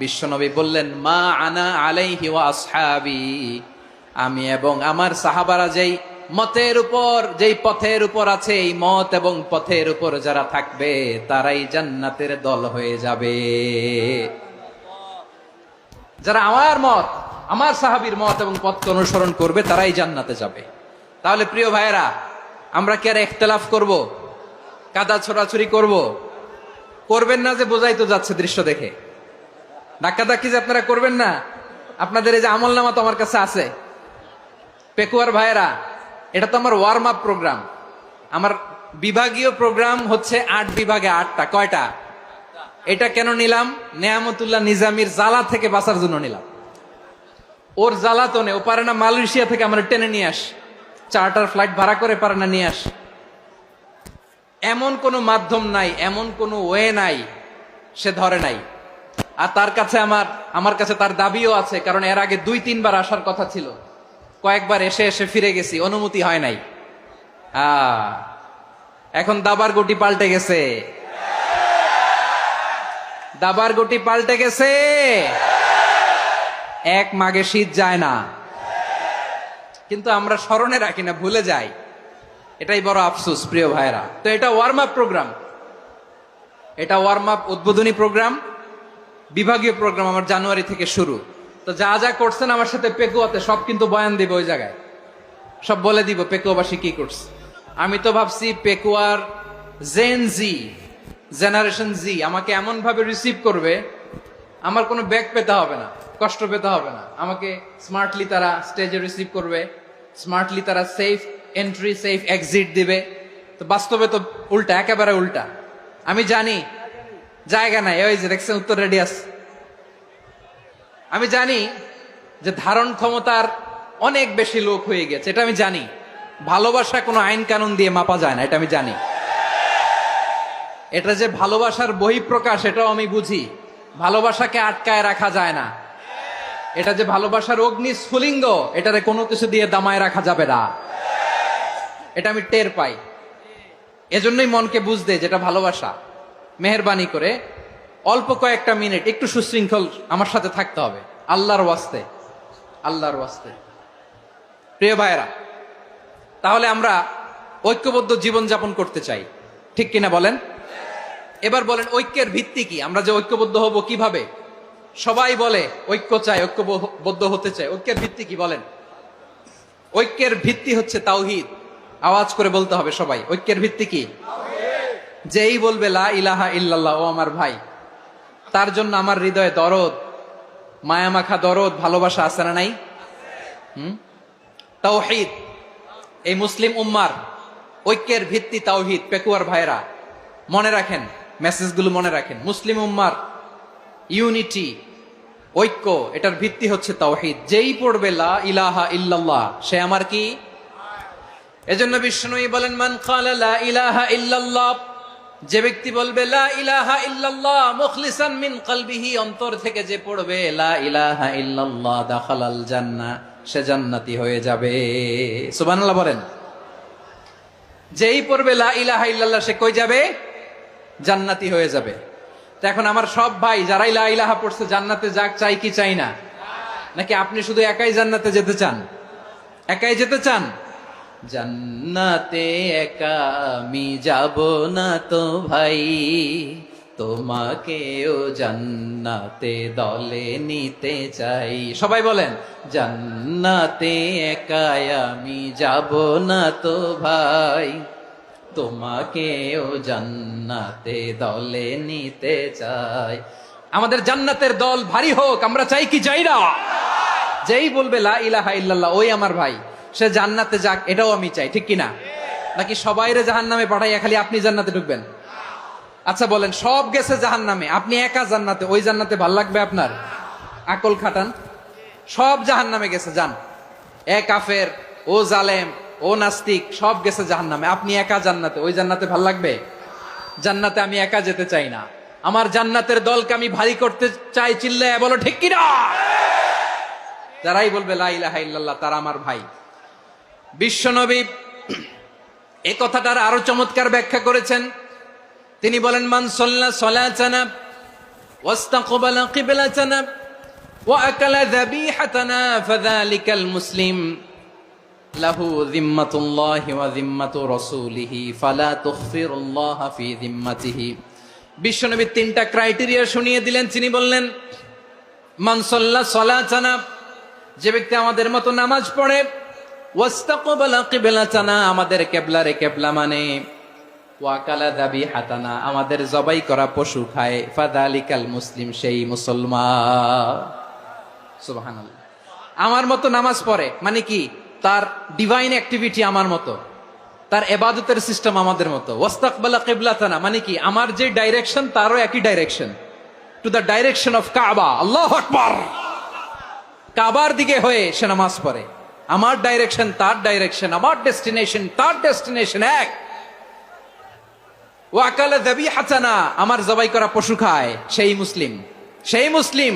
বিশ্বনবী বললেন মা আনা আলাইহি ওয়া আসহাবি, আমি এবং আমার সাহাবারা যেই মতের উপর, যেই পথের উপর আছে, এই মত এবং পথের উপর যারা থাকবে তারাই জান্নাতের দল হয়ে যাবে। যারা আমার মত, আমার সাহাবীর মত এবং পথকে অনুসরণ করবে তারাই জান্নাতে যাবে। তাহলে প্রিয় ভাইয়েরা, আমরা কি আর ইখতিলাফ করব? কাদা ছোড়াছুরি করব? করবেন না যে বোঝাই তো যাচ্ছে দৃশ্য দেখে। ধাক্কাধাক্কি যে আপনারা করবেন না। আপনাদের এই যে আমলনামা তো আমার কাছে আছে। পেকুয়ার ভাইয়েরা, এটা তো আমার ওয়ার্ম আপ প্রোগ্রাম। আমার বিভাগীয় প্রোগ্রাম হচ্ছে 8 বিভাগে 8টা। কয়টা? এটা কেন নিলাম? নেয়ামতুল্লাহ নিজামীর জ্বালা থেকে বাঁচার জন্য নিলাম। ওর জ্বালাতনে ও পারে না মালয়েশিয়া থেকে আমার টেনে নিয়ে আস, চার্টার ফ্লাইট ভাড়া করে পারে না নিয়ে আস। এমন কোনো মাধ্যম নাই, এমন কোনো ওয়ে নাই সে ধরে নাই। আর তার কাছে আমার কাছে তার দাবিও আছে, কারণ এর আগে 2-3 বার আসার কথা ছিল। কয়েকবার এসে এসে ফিরে গেছি, অনুমতি হয় নাই। এখন দাবার গুটি পাল্টে গেছে, দাবার গুটি পাল্টে গেছে। এক মাঘে শীত যায় না, কিন্তু আমরা স্মরণে রাখি না, ভুলে যাই। এটাই বড় আফসোস প্রিয় ভাইরা। তো এটা ওয়ার্ম আপ প্রোগ্রাম, এটা ওয়ার্ম আপ উদ্বোধনী প্রোগ্রাম, বিভাগীয় প্রোগ্রাম আমার জানুয়ারি থেকে শুরু। তো যা যা করছেন আমার সাথে পেকুয়াতে সব কিন্তু বয়ান দিব, ওই জায়গায় সব বলে দিব পেকুয়াবাসী কি করছে। আমি তো ভাবছি পেকুয়ার জেনারেশন জি আমাকে এমন ভাবে রিসিভ করবে, আমার কোনো ব্যাক পেতে হবে না, কষ্ট পেতে হবে না। আমাকে স্মার্টলি তারা স্টেজে রিসিভ করবে, স্মার্টলি তারা সেফ এন্ট্রি সেফ এক্সিট দিবে। তো বাস্তবে তো উল্টা, একেবারে উল্টা। আমি জানি জায়গা নাই, ওই যে দেখছেন উত্তর রেডি আছে। আমি জানি যে ধারণ ক্ষমতার অনেক বেশি লোক হয়ে গেছে, এটা আমি জানি। ভালোবাসা কোনো আইন কানুন দিয়ে মাপা যায় না, এটা আমি জানি। এটা যে ভালোবাসার বহিঃপ্রকাশ এটাও আমি বুঝি। ভালোবাসাকে আটকায় রাখা যায় না। এটা যে ভালোবাসার অগ্নি স্ফুলিঙ্গ, এটারে কোনো কিছু দিয়ে দামায় রাখা যাবে না, এটা আমি টের পাই। এজন্যই মনকে বুঝতে যেটা ভালোবাসা। মেহেরবানি করে অল্প কয়েকটা মিনিট একটু সুশৃঙ্খল আমার সাথে থাকতে হবে, আল্লাহর ওয়াস্তে, আল্লাহর ওয়াস্তে। প্রিয় ভাইরা, তাহলে আমরা ঐক্যবদ্ধ জীবন যাপন করতে চাই, ঠিক কিনা বলেন? এবার বলেন ঐক্যের ভিত্তি কি? আমরা যে ঐক্যবদ্ধ হব কিভাবে? সবাই বলে ঐক্য চাই, ঐক্যবদ্ধ হতে চাই। ঐক্যের ভিত্তি কি বলেন? ঐক্যের ভিত্তি হচ্ছে তাওহীদ। আওয়াজ করে বলতে হবে সবাই, ঐক্যের ভিত্তি কি? যেই বলবে লা ইলাহা ইল্লাল্লাহ, ও আমার ভাই, তার জন্য আমার হৃদয়ে দরদ, মায়ামাখা দরদ, ভালোবাসা আছে না নাই? তাওহীদ। এই মুসলিম উম্মার ঐক্যের ভিত্তি তাওহীদ। পেকুয়ার ভাইরা মনে রাখেন, মেসেজগুলো মনে রাখেন। মুসলিম উম্মার ইউনিটি, ঐক্য, এটার ভিত্তি হচ্ছে তাওহীদ। যেই পড়বে লা ইলাহা ইল্লাল্লাহ সে আমার কি? এজন্য বিষ্ণুই বলেন মান ক্বালা লা ইলাহা ইল্লাল্লাহ, যে ব্যক্তি বলবে লা ইলাহা ইল্লাল্লাহ মুখলিসান মিন কলবিহি, অন্তর থেকে যে পড়বে লা ইলাহা ইল্লাল্লাহ, দাখালাল জান্নাহ, সে জান্নাতি হয়ে যাবে। সুবহানাল্লাহ বলেন। যেই পড়বে লা ইলাহা ইল্লাল্লাহ সে কই যাবে? জান্নাতি হয়ে যাবে। তো এখন আমার সব ভাই যারাই লা ইলাহা পড়ছে জান্নাতে যাক, চাই কি চাই না? নাকি আপনি শুধু একাই জান্নাতে যেতে চান? একাই যেতে চান? জান্নাতে একা আমি যাব না তো ভাই, তোমাকেও জান্নাতে দলে নিতে চাই। সবাই বলেন, জান্নাতে একাই আমি যাব না তো ভাই, তোমাকেও জান্নাতে দলে নিতে চাই। আমাদের জান্নাতের দল ভারী হোক, আমরা চাই কি চাই না? যেই বলবে লা ইলাহা ইল্লাল্লাহ ওই আমার ভাই, সে জান্নাতে যাক, এটাও আমি চাই, ঠিক কিনা? নাকি সবাইরে জাহান্নামে পাঠাইয়া খালি আপনি জান্নাতে ঢুকবেন? আচ্ছা বলেন, সব গেছে জাহান্নামে, আপনি একা জান্নাতে, ওই জান্নাতে ভাল লাগবে আপনার? আকল খাটান। সব জাহান্নামে গেছে, যান। এ কাফের, ও জালেম, ও নাস্তিক, সব গেছে জাহান্নামে, আপনি একা জান্নাতে, ওই জান্নাতে ভাল লাগবে? জান্নাতে আমি একা যেতে চাই না, আমার জান্নাতের দলকে আমি ভারী করতে চাই। চিল্লায় বলো ঠিক কিনা? যারাই বলবে লা ইলাহা ইল্লাল্লাহ তারা আমার ভাই। বিশ্বনবী এই কথাটার আরো চমৎকার ব্যাখ্যা করেছেন। তিনি বলেন, মান সাল্লা সালাতানা ওয়াস্তাকবালা কিবলাতানা ওয়া আকালা যাবিহাতানা ফাযালিকাল মুসলিম লাহু যিম্মাতুল্লাহি ওয়া যিম্মাতু রাসূলিহি ফালা তুখফিরুল্লাহা ফি যিম্মাতিহি। বিশ্বনবী তিনটা ক্রাইটেরিয়া শুনিয়ে দিলেন। তিনি বললেন, মান সাল্লা সালাতানা, যে ব্যক্তি আমাদের মতো নামাজ পড়ে, ওয়াস্তাকবালা কিবলাতানা, আমাদের কিবলারে কিবলা মানে, ওয়াকালা যাবিহাতানা, আমাদের জবাই করা পশু খায়, ফাযালিকাল মুসলিম, সেই মুসলমান। সুবহানাল্লাহ। আমার মতো নামাজ পড়ে মানে কি? তার ডিভাইন অ্যাক্টিভিটি আমার মতো, তার ইবাদতের সিস্টেম আমাদের মতো। ওয়াস্তাকবালা কিবলাতানা মানে কি? আমার যে ডাইরেকশন তারও একই direction, to the direction of কাবা। আল্লাহু আকবার। কাবার দিকে হয়ে সে নামাজ পড়ে। আমার ডাইরেকশন তার ডাইরেকশন, আমার ডেস্টিনেশন তার ডেস্টিনেশন এক। ওয়াকালা যাবিহাতানা, আমার জবাই করা পশু খায়, সেই মুসলিম, সেই মুসলিম।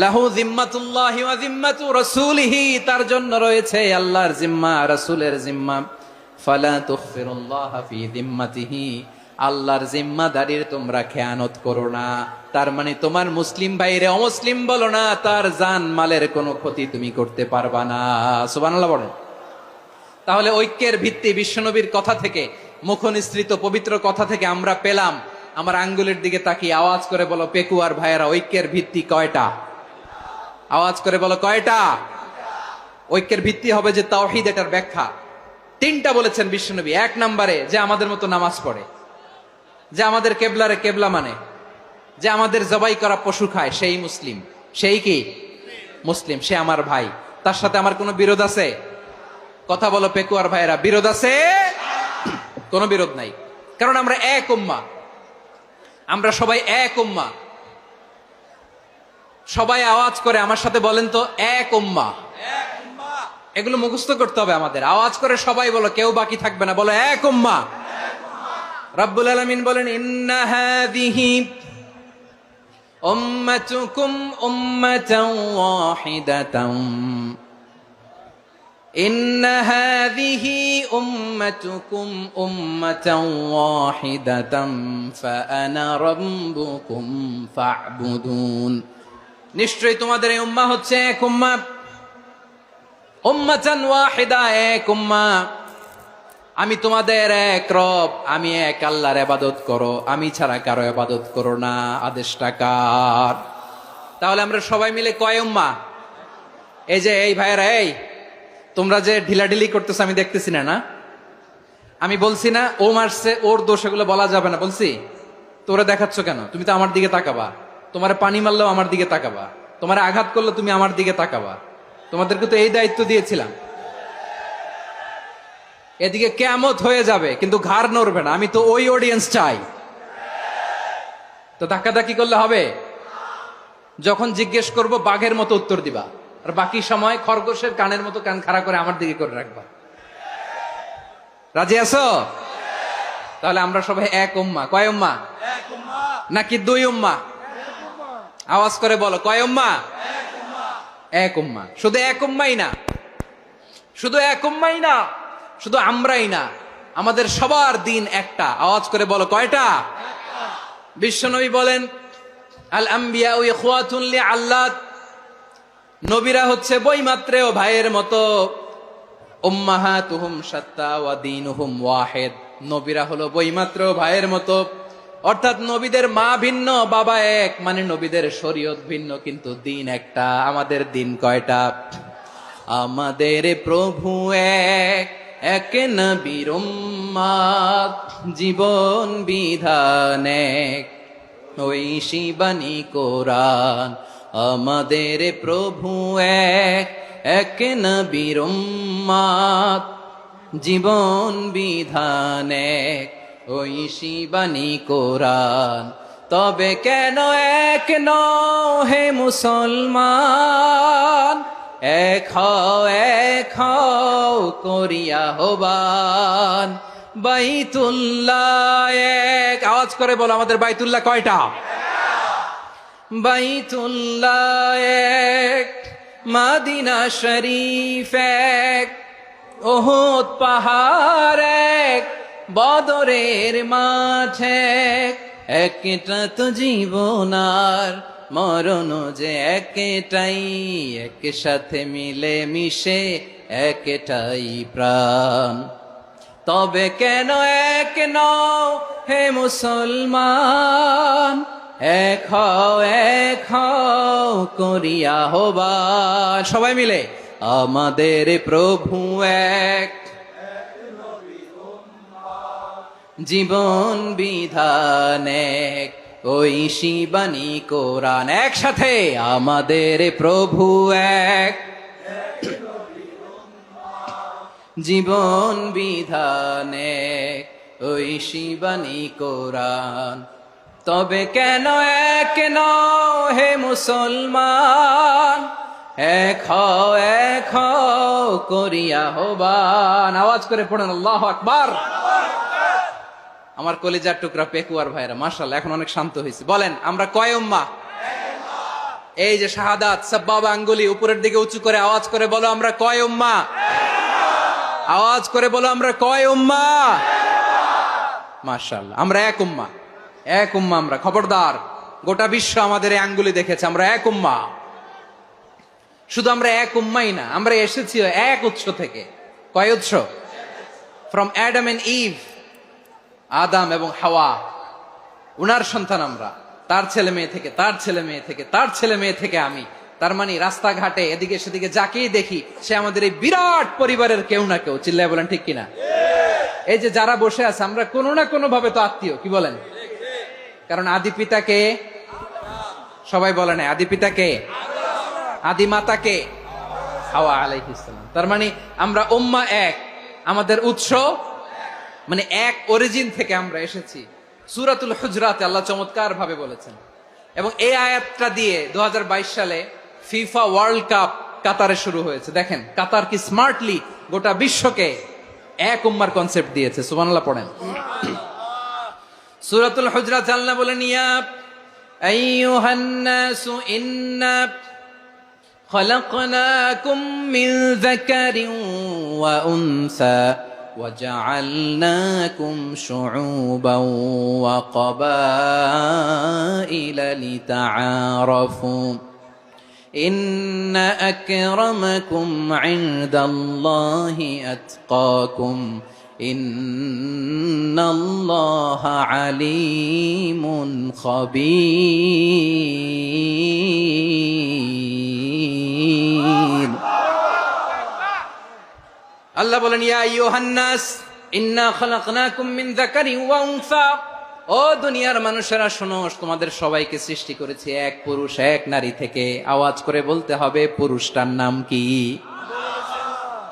লাহু যিম্মাতুল্লাহি ওয়া যিম্মাতু রাসূলিহি, তার জন্য রয়েছে আল্লাহর জিম্মা, রাসূলের জিম্মা। ফালা তুখফিরুল্লাহা ফি যিম্মাতিহি, আল্লাহর জিম্মাদারির তোমরা খেয়ানত করো না। তার মানে তোমার মুসলিম ভাইরে অমুসলিম বলো না, তার জান মালের কোনো ক্ষতি তুমি করতে পারবা না। সুবহানাল্লাহ বলেন। তাহলে ঐক্যের ভিত্তি বিশ্বনবীর কথা থেকে, মুখনিসৃত পবিত্র কথা থেকে আমরা পেলাম। আমার আঙ্গুলের দিকে তাকিয়ে আওয়াজ করে বলো পেকুয়ার ভাইয়েরা, ঐক্যের ভিত্তি কয়টা? আওয়াজ করে বলো কয়টা? ঐক্যের ভিত্তি হবে যে তাওহীদ, এটার ব্যাখ্যা তিনটা বলেছেন বিশ্বনবী। এক নম্বরে, যে আমাদের মতো নামাজ পড়ে, যে আমাদের কেবলারে কেবলা মানে, যে আমাদের জবাই করা পশু খায়, সেই মুসলিম। সেই কি মুসলিম? সে আমার ভাই। তার সাথে আমার কোনো বিরোধ আছে? কথা বলো পেকুয়ার ভাইয়েরা, বিরোধ আছে? কোনো বিরোধ নাই, কারণ আমরা এক উম্মাহ, আমরা সবাই এক উম্মাহ। সবাই আওয়াজ করে আমার সাথে বলেন তো, এক উম্মাহ। এগুলো মুখস্থ করতে হবে আমাদের। আওয়াজ করে সবাই বলো, কেউ বাকি থাকবে না, বলো এক উম্মাহ। রাব্বুল আলামিন বলেন, ইন্না হাযিহি উম্মাতুকুম উম্মাতান ওয়াহিদাতান, ইন্না হাযিহি উম্মাতুকুম উম্মাতান ওয়াহিদাতান ফাআনা রাব্বুকুম ফা'বুদুন। নিশ্চয়ই তোমাদের এই উম্মাহ হচ্ছে এক উম্মাহ, উম্মাতান ওয়াহিদা, এক উম্মাহ। আমি তোমাদের এক রব, আমি এক আল্লাহর ইবাদত করো, আমি ছাড়া কারো ইবাদত করো না। আদেশটা কার? তাহলে আমরা সবাই মিলে কয় উম্মাহ? এই যে এই ভাইয়েরা, এই তোমরা যে ঢিলাঢিলি করতেছো আমি দেখতেছি না, না? আমি বলছি না ও মারছে, ওর দোষ, এগুলো বলা যাবে না বলছি? তোরা দেখাচ্ছ কেন? তুমি তো আমার দিকে তাকাবা। তোমার পানি মারলেও আমার দিকে তাকাবা, তোমার আঘাত করলে তুমি আমার দিকে তাকাবা। তোমাদেরকে তো এই দায়িত্ব দিয়েছিলাম। এদিকে কিয়ামত হয়ে যাবে কিন্তু ঘাড় নড়বে না, আমি তো ওই অডিয়েন্স চাই। তো ধাক্কাধাক্কি করলে হবে? যখন জিজ্ঞেস করব বাঘের মতো উত্তর দিবা, আর বাকি সময় খরগোশের কানের মতো কান খাড়া করে আমার দিকে করে রাখবা। রাজি আছো? তাহলে আমরা সবাই এক উম্মাহ। কয় উম্মাহ? নাকি দুই উম্মাহ? আওয়াজ করে বলো, কয় উম্মাহ? এক উম্মাহ। শুধু এক উম্মাই না, শুধু এক উম্মাই না, শুধু আমরাই না, আমাদের সবার দিন একটা। আওয়াজ করে বলো কয়টা? বিশ্বনবী বলেন, আল আম্বিয়া ইখওয়াতুন লিআল্লাত, নবীরা হচ্ছে বৈমাত্রেয় ভাইয়ের মতো। উম্মাহাতুহুম শাত্তা ওয়া দীনুহুম ওয়াহিদ, নবীরা হলো বৈমাত্রেয় ভাইয়ের মতো, অর্থাৎ নবীদের মা ভিন্ন, বাবা এক, মানে নবীদের শরীয়ত ভিন্ন, কিন্তু দিন একটা। আমাদের দিন কয়টা? আমাদের প্রভু এক, এক নবীর উম্মত, জীবন বিধান এক, ওই শিবানী কোরআন। আমাদের প্রভু এক, এক নবীর উম্মত, জীবন বিধান এক, ওই শিবানী কোরআন। তবে কেন এক নও হে মুসলমান, এক হও করিয়া হবান। বাইতুল্লাহ এক, আওয়াজ করে বলো আমাদের বাইতুল্লাহ কয়টা? বাইতুল্লাহ এক, মদিনা শরীফ এক, ওহুদ পাহাড় এক, বদরের মাঠ এক। একটা তো জীবন আর মরণ যে একটাই, এক সাথে মিলে মিশে একটাই প্রাণ। তবে কেন এক নও হে মুসলমান, এক হও করিয়া হবান। সবাই মিলে আমাদের প্রভু এক, জীবন বিধান এক, ওই শিবানী কোরআন। একসাথে আমাদের প্রভু এক, জীবন বিধান এক, ওই শিবানী কোরআন। তবে কেন এক নও হে মুসলমান, এক হও করিয়া হবান। আওয়াজ করে পড়েন আল্লাহু আকবার। আমার কলিজার টুকরা পেকুয়ার ভাইরা মাশাআল্লাহ এখন অনেক শান্ত হয়েছে। বলেন আমরা কয় উম্মাহ? এই যে শাহাদাত সাব্বাবা আঙ্গুলি উপরের দিকে উঁচু করে আওয়াজ করে বলো আমরা কয় উম্মাহ? আওয়াজ করে বলো আমরা কয় উম্মাহ? মাশাআল্লাহ আমরা এক উম্মাহ, এক উম্মাহ আমরা। খবরদার, গোটা বিশ্ব আমাদের এই আঙ্গুলি দেখেছে, আমরা এক উম্মাহ। শুধু আমরা এক উম্মাই না, আমরা এসেছি এক উৎস থেকে। কয় উৎস? ফ্রম অ্যাডাম এন্ড ইভ, আদাম এবং হাওয়া, উনার সন্তান আমরা। তার ছেলে মেয়ে থেকে, তার ছেলে মেয়ে থেকে, তার ছেলে মেয়ে থেকে আমি। তার মানে রাস্তাঘাটে এদিকে সেদিকে যাকেই দেখি সে আমাদের এই বিরাট পরিবারের কেউ না কেউ। চিল্লায় বলেন ঠিক কিনা? এই যে যারা বসে আছে আমরা কোনো না কোনো ভাবে তো আত্মীয়, কি বলেন? কারণ আদি পিতাকে সবাই বলে না, আদি পিতাকে, আদি মাতাকে হাওয়া আলাইহিস সালাম। তার মানে আমরা উম্মাহ এক, আমাদের উৎস মানে এক অরিজিন থেকে আমরা এসেছি। সূরাতুল হুজরাতে আল্লাহ চমৎকার ভাবে বলেছেন, এবং এই আয়াতটা দিয়ে 2022 সালে ফিফা ওয়ার্ল্ড কাপ কাতারে শুরু হয়েছে। দেখেন কাতার কি স্মার্টলি গোটা বিশ্বকে এক উম্মার কনসেপ্ট দিয়েছে। সুবহানাল্লাহ পড়েন। সূরাতুল হুজরাত আল্লাহ বলেন, ইয়া আইয়ুহান নাসু ইন্না খলাকনাকুম মিন যাকারিন ওয়া উনসা وجعلناكم شعوبا وقبائل لتعارفوا إن أكرمكم عند الله أتقاكم إن الله عليم خبير। আল্লাহ বলেন, ইয়া আইয়ুহান নাস ইন্না খালাকনাকুম মিন যাকারিন ওয়া উনসা, ও দুনিয়ার মানুষেরা শোনো, তোমাদের সবাইকে সৃষ্টি করেছি এক পুরুষ এক নারী থেকে। আওয়াজ করে বলতে হবে পুরুষটার নাম কি?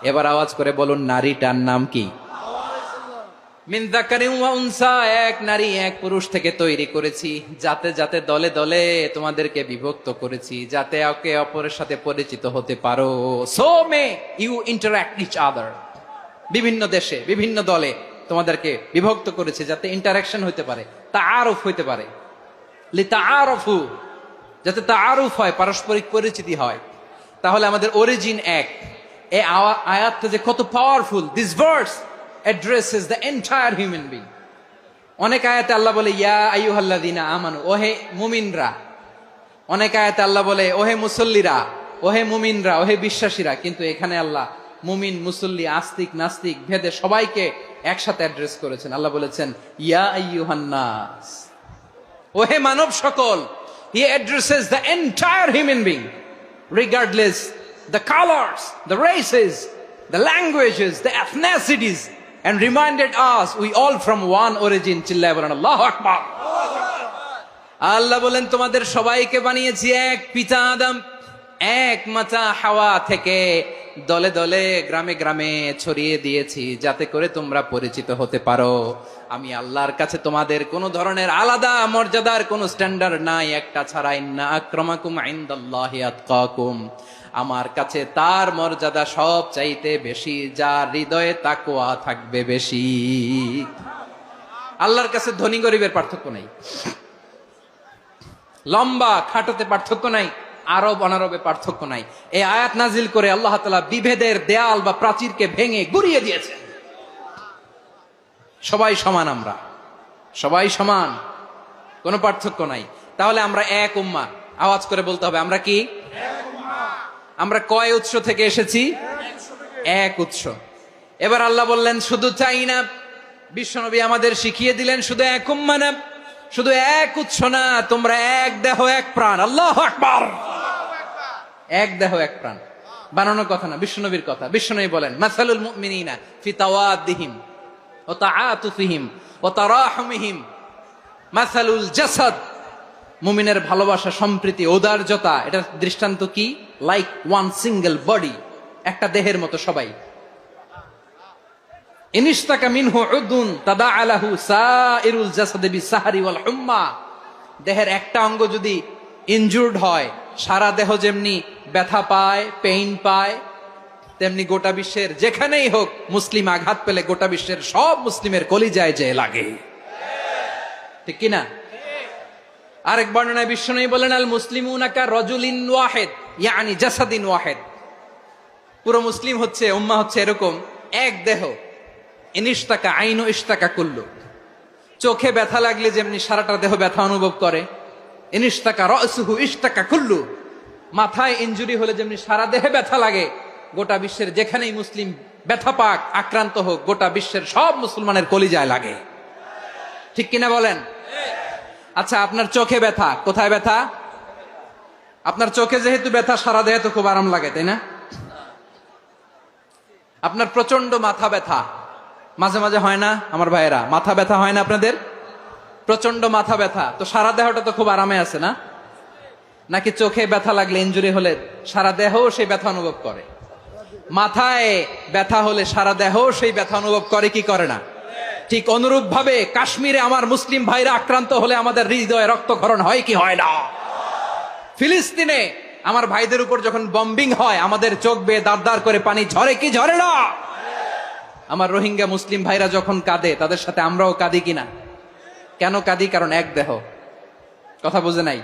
এবার আওয়াজ করে বলুন নারীটার নাম কি? মিন যাকারিন ওয়া উনসা, এক নারী এক পুরুষ থেকে তৈরি করেছি। যাতে যাতে দলে দলে তোমাদেরকে বিভক্ত করেছি, যাতে একে অপরের সাথে পরিচিত হতে পারো। So may you interact each other. বিভিন্ন দেশে বিভিন্ন দলে তোমাদেরকে বিভক্ত করেছে যাতে ইন্টারাকশন হতে পারে, তাআরুফ হতে পারে। লিতাআরফু, যাতে তাআরুফ হয়, পারস্পরিক পরিচিতি হয়। তাহলে আমাদের অরিজিন এক। এই আয়াতটা যে কত powerful! This verse addresses the entire human being. অনেক আয়াতে আল্লাহ বলে ইয়া আইয়ুহাল্লাযীনা আমানু, ওহে মুমিনরা। অনেক আয়াতে আল্লাহ বলে ওহে মুসল্লিরা, ওহে মুমিনরা, ওহে বিশ্বাসীরা। কিন্তু এখানে আল্লাহ মুমিন মুসল্লি আস্তিক নাস্তিক ভেদে সবাইকে একসাথে অ্যাড্রেস করেছেন। আল্লাহ বলেছেন ইয়া আইয়ুহান নাস, ওহে মানব সকল, he addresses the entire human being regardless the colors, the races, the languages, the ethnicities, and reminded us we all from one origin. চিল্লায় বলেন আল্লাহু আকবার। আল্লাহ বলেন তোমাদের সবাইকে বানিয়েছি এক পিতা আদম, এক মাতা হাওয়া থেকে, দলে দলে গ্রামে গ্রামে ছড়িয়ে দিয়েছি যাতে করে তোমরা পরিচিত হতে পারো। আমি আল্লাহর কাছে তোমাদের কোনো ধরনের আলাদা মর্যাদার কোনো স্ট্যান্ডার্ড নাই একটা ছাড়া। ইন্না আক্রামাকুম ইনদাল্লাহি আতকাকুম, আমার কাছে তার মর্যাদা সব চাইতে বেশি যার হৃদয়ে তাকওয়া থাকবে বেশি। আল্লাহর কাছে ধনী গরিবের পার্থক্য নাই, লম্বা খাটোতে পার্থক্য নাই, আরব অনারবে পার্থক্য নাই। এই আয়াত নাজিল করে আল্লাহ তাআলা বিভেদের দেয়াল বা প্রাচীরকে ভেঙে গুড়িয়ে দিয়েছেন। সবাই সমান, আমরা সবাই সমান, কোনো পার্থক্য নাই। তাহলে আমরা এক উম্মাহ, আওয়াজ করে বলতে হবে আমরা কি? আমরা কয় উৎস থেকে এসেছি? এক উৎস। এবার আল্লাহ বললেন শুধু চাই না, বিশ্বনবী আমাদের শিখিয়ে দিলেন শুধু এক উম্মাহ না, শুধু এক উৎস না, তোমরা এক দেহ এক প্রাণ। আল্লাহু আকবার। এক দেহ এক প্রাণ বানানোর কথা না, বিশ্বনবীর কথা। বিশ্বনবী বলেন মাসালুল মুমিনিনা ফি তাওয়াদ্দিহিম ওয়া তাআতুফিহিম ওয়া তারাহুমিহিম মাসালুল জাসাদ, মুমিনের ভালোবাসা, সম্প্রীতি, ঔদার্যতা, এটার দৃষ্টান্ত কি? লাইক ওয়ান সিঙ্গেল বডি, একটা দেহের মতো সবাই। ইনিশতাকা মিনহু উদুন তাদাআ লাহু সাইরুল জাসাদি বিসাহরি ওয়াল হুম্মা, দেহের একটা অঙ্গ যদি ইনজুরড হয় সারা দেহ যেমনি ব্যথা পায়, পেইন পায়, তেমনি গোটা বিশ্বের যেখানেই হোক মুসলিম আঘাত পেলে গোটা বিশ্বের সব মুসলিমের কলিজায় যে লাগে, ঠিক কিনা? আরেক বর্ণনায় বিশ্বনবী বলেন আল মুসলিমুনা কা রাজুলিন ওয়াহিদ ইয়ানি জাসাদিন ওয়াহিদ, পুরো মুসলিম হচ্ছে, উম্মাহ হচ্ছে এরকম এক দেহ। ইনিশতাকা আইনু ইশতাকা কুল্লু, চোখে ব্যথা লাগলে যেমনি সারাটা দেহ ব্যথা অনুভব করে, ইনিশতাকা রাসুহু ইশতাকা কুল্লু, মাথায় ইনজুরি হলে যেমনি সারা দেহে ব্যথা লাগে, গোটা বিশ্বের যেখানেই মুসলিম ব্যথা পাক, আক্রান্ত হোক, গোটা বিশ্বের সব মুসলমানের কলিজায় লাগে, ঠিক কিনা বলেন? আচ্ছা, আপনার চোখে ব্যথা, কোথায় ব্যথা? আপনার চোখে যেহেতু ব্যথা, সারা দেহে তো খুব আরাম লাগে, তাই না? আপনার প্রচন্ড মাথা ব্যথা মাঝে মাঝে হয় না আমার ভাইয়েরা? মাথা ব্যথা হয় না আপনাদের? প্রচন্ড মাথা ব্যথা, তো সারা দেহটা তো খুব আরামে আছে না? নাকি চোখে ব্যথা লাগলে, ইনজুরি হলে সারা দেহ সেই ব্যথা অনুভব করে? মাথায় ব্যথা হলে সারা দেহ সেই ব্যথা অনুভব করে কি করে না? ঠিক অনুরূপ ভাবে কাশ্মীরে আমার মুসলিম ভাইরা আক্রান্ত হলে আমাদের হৃদয়ে রক্তক্ষরণ হয় কি হয় না? ফিলিস্তিনে আমার ভাইদের উপর যখন বম্বিং হয় আমাদের চোখ বেয়ে দাঁড় দাঁড় করে পানি ঝরে কি ঝরে না? আমার রোহিঙ্গা মুসলিম ভাইরা যখন কাঁদে তাদের সাথে আমরাও কাঁদি কিনা? কেন কাঁদি? কারণ এক দেহ। কথা বুঝে নাই?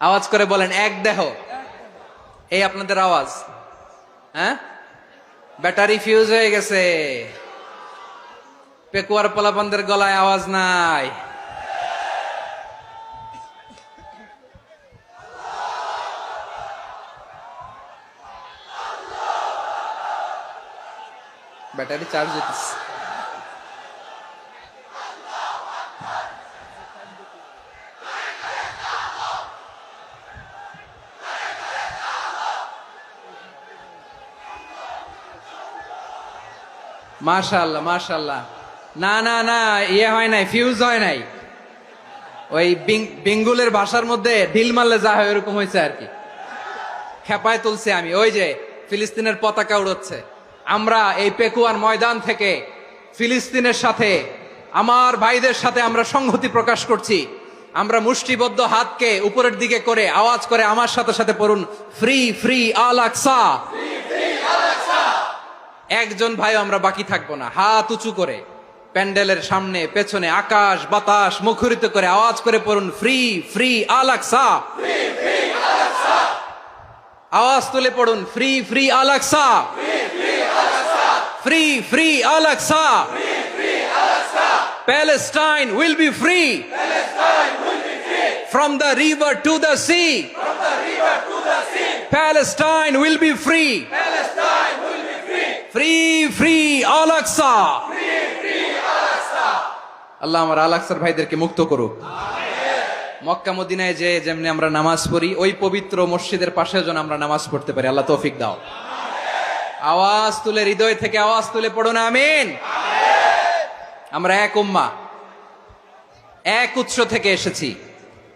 আওয়াজ করে বলেন এক দেহ। এই আপনাদের আওয়াজ, হ্যাঁ? ব্যাটারি ফিউজ হয়ে গেছে, পেকুয়ার পোলাপানদের গলায় আওয়াজ নাই। ব্যাটারি চার্জ হইতেছে। মাশাআল্লাহ মাশাআল্লাহ। না না না, ইয়ে হয় নাই, ফিউজ হয় নাই। ওই বেঙ্গুলের ভাষার মধ্যে ঢিল মারলে যা হয় এরকম হয়েছে আর কি। খেপায় তুলছে আমি। ওই যে ফিলিস্তিনের পতাকা উড়ছে, আমরা এই পেকুয়ার ময়দান থেকে ফিলিস্তিনের সাথে, আমার ভাইদের সাথে আমরা সংহতি প্রকাশ করছি। আমরা মুষ্টিবদ্ধ হাতকে উপরের দিকে করে আওয়াজ করে আমার সাথে সাথে পড়ুন, ফ্রি ফ্রি আল আকসা। একজন ভাই আমরা বাকি থাকবো না। হাত উঁচু করে প্যান্ডেলের সামনে পেছনে আকাশ বাতাস মুখরিত করে আওয়াজ করে পড়ুন, ফ্রি ফ্রি আল আকসা। আওয়াজ তুলে পড়ুন, free free Al Aqsa, free free Al Aqsa. Palestine will be free from the river to the sea. Palestine will be free. Free free Al Aqsa. আল্লাহ আমার আল আকসার ভাইদেরকে মুক্ত করুক। মক্কা মদিনায় যে যেমনি আমরা নামাজ পড়ি, ওই পবিত্র মসজিদের পাশে যেন আমরা নামাজ পড়তে পারি। আল্লাহ তৌফিক দাও। আওয়াজ তুলে, হৃদয় থেকে আওয়াজ তুলে পড়ো না আমিন। আমরা এক উম্মাহ, এক উৎস থেকে এসেছি।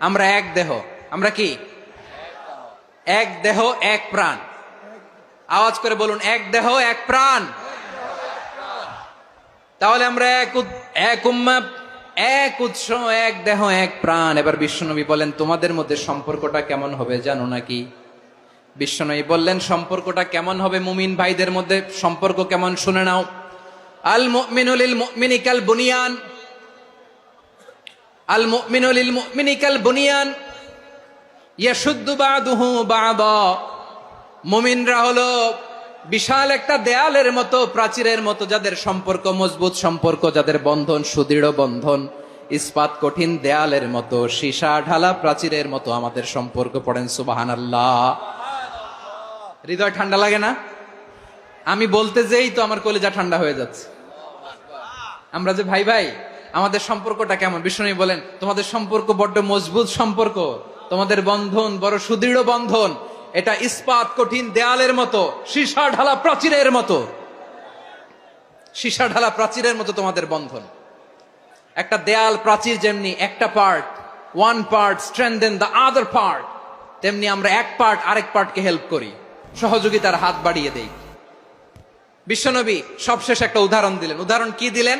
আমরা এক দেহ। আমরা কি? এক দেহ এক প্রাণ। আওয়াজ করে বলুন, এক দেহ এক প্রাণ। তাহলে আমরা এক উম্মাহ, এক উৎস, এক দেহ এক প্রাণ। এবার বিশ্বনবী বলেন, তোমাদের মধ্যে সম্পর্কটা কেমন হবে জানো নাকি? বিশ্বনবী বললেন, সম্পর্কটা কেমন হবে? মুমিন ভাইদের মধ্যে সম্পর্ক কেমন শুনে নাও। আল মুমিনু লিল মুমিনি কাল বুনিয়ান, আল মুমিনু লিল মুমিনি কাল বুনিয়ান ইয়াশুদ্দু বাদুহু বাদা। মুমিনরা হলো বিশাল একটা দেয়ালের মতো, প্রাচীরের মতো, যাদের সম্পর্ক মজবুত সম্পর্ক, যাদের বন্ধন সুদৃঢ় বন্ধন, ইস্পাত কঠিন দেয়ালের মতো, সীসা ঢালা প্রাচীরের মতো আমাদের সম্পর্ক। পড়েন সুবহানাল্লাহ। হৃদয় ঠান্ডা লাগে না? আমি বলতে যেই তো আমার কলিজা ঠান্ডা হয়ে যাচ্ছে। আমরা যে ভাই ভাই, আমাদের সম্পর্কটা কেমন? বিষ্ণু বলেন, তোমাদের সম্পর্ক বড্ড মজবুত সম্পর্ক, তোমাদের বন্ধন বড় সুদৃঢ় বন্ধন, এটা ইস্পাত কঠিন দেয়ালের মতো, সীসা ঢালা প্রাচীরের মতো, সীসা ঢালা প্রাচীরের মতো তোমাদের বন্ধন। একটা দেয়াল প্রাচীর যেমনি একটা part, one part strengthen the other part, তেমনি আমরা এক পার্ট আরেক পার্টকে হেল্প করি, সহযোগিতার হাত বাড়িয়ে দেই। বিশ্বনবী সবশেষ একটা উদাহরণ দিলেন। উদাহরণ কি দিলেন?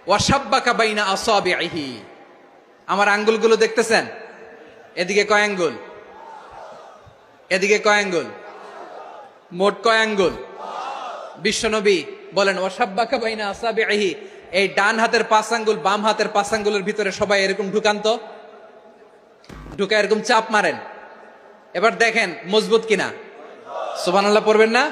ওয়াসাব্বাকা বাইনা আসাবিহি। আমার আঙ্গুলগুলো দেখতেছেন? এদিকে কয় আঙ্গুল? এদিকে কয় আঙ্গুল? মোট কয় আঙ্গুল? বিশ্বনবী বলেন, ওয়াসাব্বাকা বাইনা আসাবিহি। এই ডান হাতের 5 আঙ্গুল বাম হাতের 5 আঙ্গুলের ভিতরে সবাই এরকম ঢুকান তো, ঢুকা এরকম চাপ মারেন। এবার দেখেন মজবুত কিনা। সুবহানাল্লাহ পড়বেন না?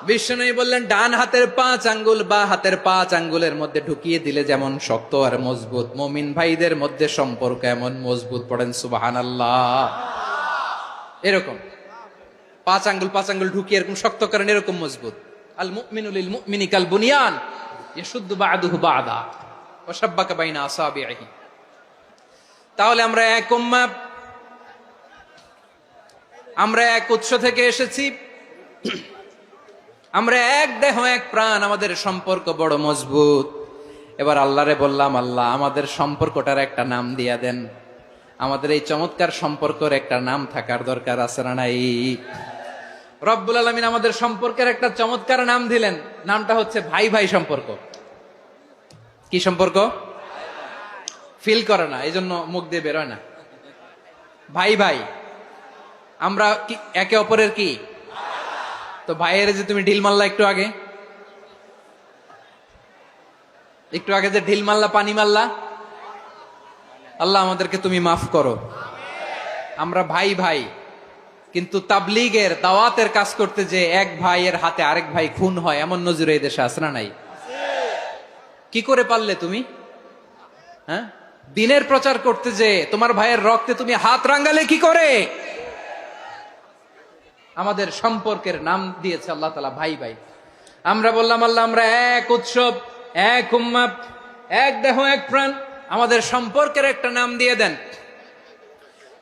বিশ্বনবী বললেন, ডান হাতের 5 আঙ্গুল বা হাতের 5 আঙ্গুলের মধ্যে ঢুকিয়ে দিলে যেমন শক্ত আর মজবুত, মুমিন ভাইদের মধ্যে সম্পর্ক এমন মজবুত। পড়েন সুবহানাল্লাহ। এরকম 5 আঙ্গুল ঢুকিয়ে এরকম শক্ত করেন, এরকম মজবুত। আল মুমিনু লিল মুমিনি কাল বুনিয়ান ইয়াশুদ্দু বা'দুহু বা'দা ওয়া শাব্বাকা বাইনা আসাবিহি। তাহলে আমরা এক উম্মাহ, আমরা এক উৎস থেকে এসেছি, আমরা এক দেহ এক প্রাণ, আমাদের সম্পর্ক বড় মজবুত। এবার আল্লাহরে বললাম, আল্লাহ আমাদের সম্পর্কটার একটা নাম দিয়া দেন। আমাদের এই চমৎকার সম্পর্কের একটা নাম থাকার দরকার আছে না নাই? রব্বুল আলামিন আমাদের সম্পর্কের একটা চমৎকার নাম দিলেন। নামটা হচ্ছে ভাই ভাই সম্পর্ক। কি সম্পর্ক? ফিল করে না, এই জন্য মুখ দিয়ে বেরোয় না। ভাই ভাই, আমরা একে অপরের কি? তো ভাইয়ের যে তুমি ঢিল মারলা একটু আগে, যে ঢিল মারলা, পানি মারলা, আল্লাহ আমাদেরকে তুমি মাফ করো। আমরা ভাই ভাই, কিন্তু তাবলীগের দাওয়াতের কাজ করতে যে এক ভাইয়ের হাতে আরেক ভাই খুন হয়, এমন নজির এই দেশে আছে না নাই? কি করে পারলে তুমি? হ্যাঁ, দিনের প্রচার করতে যে তোমার ভাইয়ের রক্তে তুমি হাত রাঙ্গালে কি করে? আমাদের সম্পর্কের নাম দিয়েছে আল্লাহ তাআলা ভাই ভাই। আমরা বললাম, আল্লাহ আমরা এক উৎসব, এক উম্মাহ, এক দেহ এক প্রাণ, আমাদের সম্পর্কের একটা নাম দিয়ে দেন।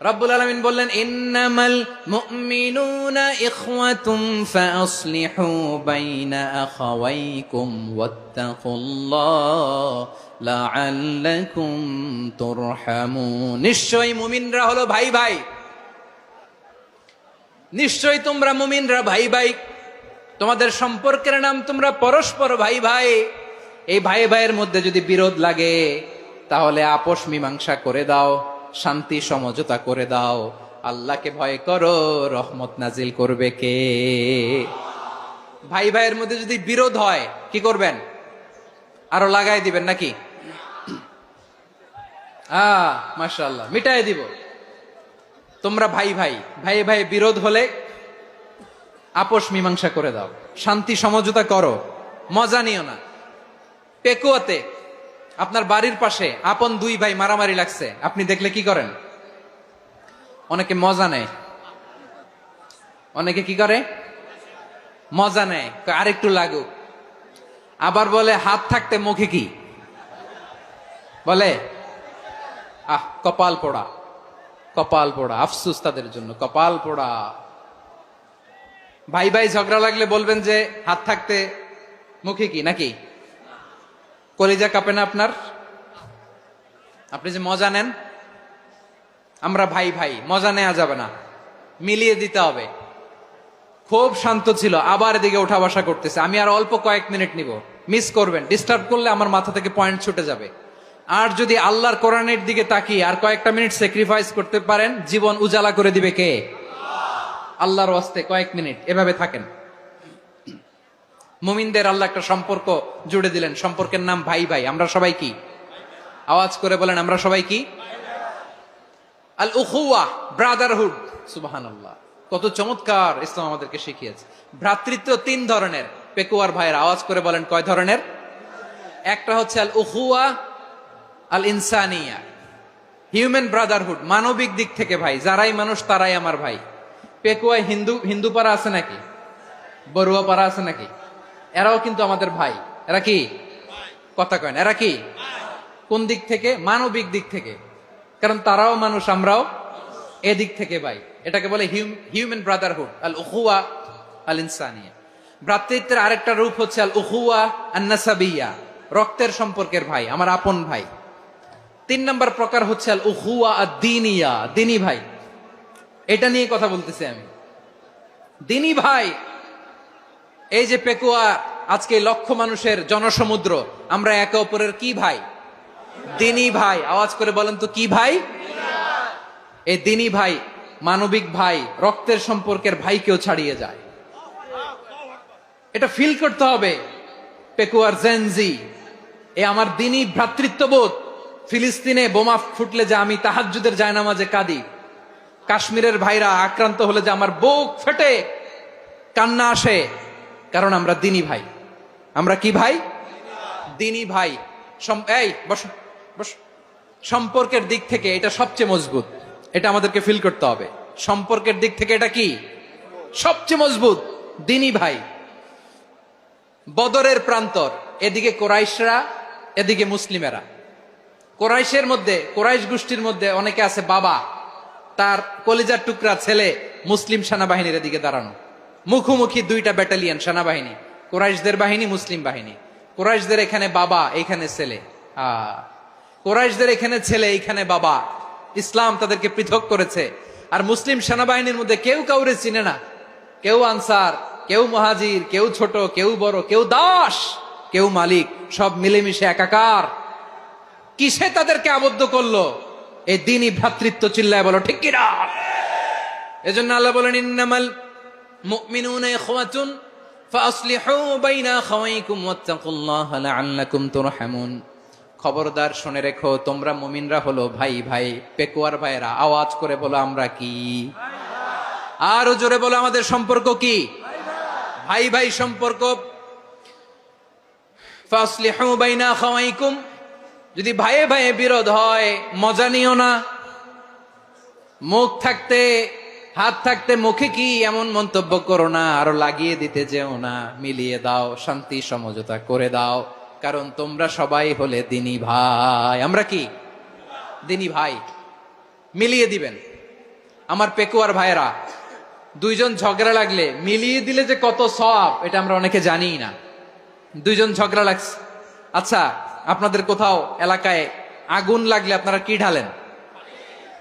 রব্বুল আলামিন বললেন, ইন্নামাল মুমিনুনা ইখওয়াতুম ফাসলিহু বাইনা আখাওয়াইকুম ওয়াত্তাকুল্লাহ লাআল্লাকুম তুরহামুন। নিশ্চয়ই মুমিনরা হলো ভাই ভাই, নিশ্চয়ই তোমরা মুমিনরা ভাই ভাই, তোমাদের সম্পর্কের নাম তোমরা পরস্পর ভাই ভাই। এই ভাই ভাইয়ের মধ্যে যদি বিরোধ লাগে তাহলে আপোষ মীমাংসা করে দাও, শান্তি সমঝোতা করে দাও। আল্লাহকে ভয় করো, রহমত নাজিল করবে কে? ভাই ভাইয়ের মধ্যে যদি বিরোধ হয় কি করবেন? আরো লাগাই দিবেন নাকি? মাশাআল্লাহ, মিটাই দিব। তোমরা ভাই ভাই, ভাই ভাই বিরোধ হলে আপোষ মীমাংসা করে দাও, শান্তি সমঝোতা করো, মজা নিও না। পেকুয়াতে আপনার বাড়ির পাশে আপন 2 ভাই মারামারি লাগছে, আপনি দেখলে কি করেন? অনেকে মজা নেয়। অনেকে কি করে? মজা নেয়, আরেকটু লাগুক। আবার বলে হাত থাকতে মুখে কি বলে? কপাল পোড়া, কপাল পোড়া, আফসুস তাদের জন্য, কপাল পোড়া। ভাই ভাই ঝগড়া লাগলে বলবেন যে হাত থাকতে মুখে কি নাকি? কলিজা কাঁপে না আপনার? আপনি যে মজা নেন, আমরা ভাই ভাই, মজা নেওয়া যাবে না, মিলিয়ে দিতে হবে। খুব শান্ত ছিল, আবার এদিকে উঠা বসা করতেছে, আমি আর অল্প কয়েক মিনিট নিব, মিস করবেন, ডিস্টার্ব করলে আমার মাথা থেকে পয়েন্ট ছুটে যাবে। আর যদি আল্লাহর কোরআনের দিকে তাকিয়ে আর কয়েকটা মিনিট স্যাক্রিফাইস করতে পারেন, জীবন উজালা করে দিবে কে? আল্লাহর ওয়াস্তে কয়েক মিনিট এভাবে থাকেন। মুমিনদের আল্লাহ একটা সম্পর্ক জুড়ে দিলেন, সম্পর্কের নাম ভাই ভাই। আমরা সবাই কি? আওয়াজ করে বলেন, আমরা সবাই কি? আল উখুয়া, ব্রাদারহুড। সুবহানাল্লাহ, কত চমৎকার ইসলাম আমাদেরকে শিখিয়েছে। ভ্রাতৃত্ব তিন ধরনের। পেকুয়ার ভাইয়ের আওয়াজ করে বলেন, কয় ধরনের? একটা হচ্ছে আল উখুয়া আল ইনসানিয়া, হিউম্যান ব্রাদারহুড, মানবিক দিক থেকে ভাই, যারাই মানুষ তারাই আমার ভাই। পেকুয়ায় হিন্দু পাড়া আছে নাকি? বড়ুয়া পাড়া আছে নাকি? এরাও কিন্তু আমাদের ভাই। এরা কি? কথা কয় না, এরা কি? কোন দিক থেকে? মানবিক দিক থেকে, কারণ তারাও মানুষ, আমরাও এদিক থেকে ভাই। এটাকে বলে হিউম্যান ব্রাদারহুড, আল উখুয়া আল ইনসানিয়া। ভ্রাতৃত্বের আরেকটা রূপ হচ্ছে আল উখুয়া আন নাসাবিয়া, রক্তের সম্পর্কের ভাই, আমার আপন ভাই। তিন নম্বর প্রকার হচ্ছে আল উখুয়া আদ দীনিয়া, দিনী ভাই। এটা নিয়ে কথা বলতেছি আমি, দিনী ভাই। এই যে পেকুয়া, আজকে লক্ষ মানুষের জনসমুদ্র, আমরা একে অপরের কি ভাই? দিনী ভাই। আওয়াজ করে বলেন তো, কি ভাই? এই দিনী ভাই, মানবিক ভাই, রক্তের সম্পর্কের ভাই কেউ ছাড়িয়ে যায়, এটা ফিল করতে হবে। পেকুয়ার জেনজি, এ আমার দিনী ভ্রাতৃত্ববোধ। ফিলিস্তিনে বোমা ফুটলে যে আমি তাহাজ্জুদের জায়নামাজে কাঁদি, কাশ্মীরের ভাইরা আক্রান্ত হলে যে আমার বুক ফেটে কান্না আসে, কারণ আমরা দিনী ভাই। আমরা কি ভাই? দিনী ভাই। এই বসো বসো। সম্পর্কের দিক থেকে এটা সবচেয়ে মজবুত, এটা আমাদেরকে ফিল করতে হবে। সম্পর্কের দিক থেকে এটা কি? সবচেয়ে মজবুত, দিনী ভাই। বদরের প্রান্তর, এদিকে কোরাইশরা, এদিকে মুসলিমেরা। কোরাইশের মধ্যে, কোরাইশ গোষ্ঠীর মধ্যে অনেকে আছে বাবা, তার কলিজার টুকরা ছেলে মুসলিম সেনাবাহিনীর এদিকে দাঁড়ানো, মুখোমুখি দুইটা ব্যাটালিয়ন সেনাবাহিনী, কোরাইশদের বাহিনী, মুসলিম বাহিনী। কোরাইশদের এখানে বাবা, এইখানে ছেলে। কোরাইশদের এখানে ছেলে, এইখানে বাবা। ইসলাম তাদেরকে পৃথক করেছে। আর মুসলিম সেনাবাহিনীর মধ্যে কেউ কাউরে চিনে না, কেউ আনসার, কেউ মুহাজির, কেউ ছোট, কেউ বড়, কেউ দাস, কেউ মালিক, সব মিলেমিশে একাকার। কিসে তাদেরকে আবদ্ধ করলো? এই দিনই ভ্রাতৃত্ব। চিল্লায় বলো ঠিক কিনা? এজন্য আল্লাহ বলেন, ইন্নামাল মুমিনুনা ইখওয়াতুন ফাসলিহু বাইনা আখাওয়াইকুম ওয়াত্তাকুল্লাহা লাআল্লাকুম তুরহামুন। খবরদার শুনে রেখো, তোমরা মুমিনরা হলো ভাই ভাই। পেকুয়ার ভাইরা আওয়াজ করে বলো, আমরা কি? আরো জোরে বলো, আমাদের সম্পর্ক কি? ভাই ভাই সম্পর্ক। ফাসলিহু বাইনা আখাওয়াইকুম, যদি ভাইয়ে ভাইয়ে বিরোধ হয় মজা নিও না। মুখ থাকতে, হাত থাকতে মুখে কি এমন মন্তব্য করো না, আরো লাগিয়ে দিতে যেও না। মিলিয়ে দাও, শান্তি সমঝোতা করে দাও, কারণ তোমরা সবাই হলে দিনী ভাই। আমরা কি? দিনী ভাই। মিলিয়ে দিবেন। আমার পেকুয়ার ভাইরা, দুইজন ঝগড়া লাগলে মিলিয়ে দিলে যে কত সওয়াব, এটা আমরা অনেকে জানি না। দুইজন ঝগড়া লাগছে, আচ্ছা আপনাদের কোথাও এলাকায় আগুন লাগলে আপনারা কি ঢালেন?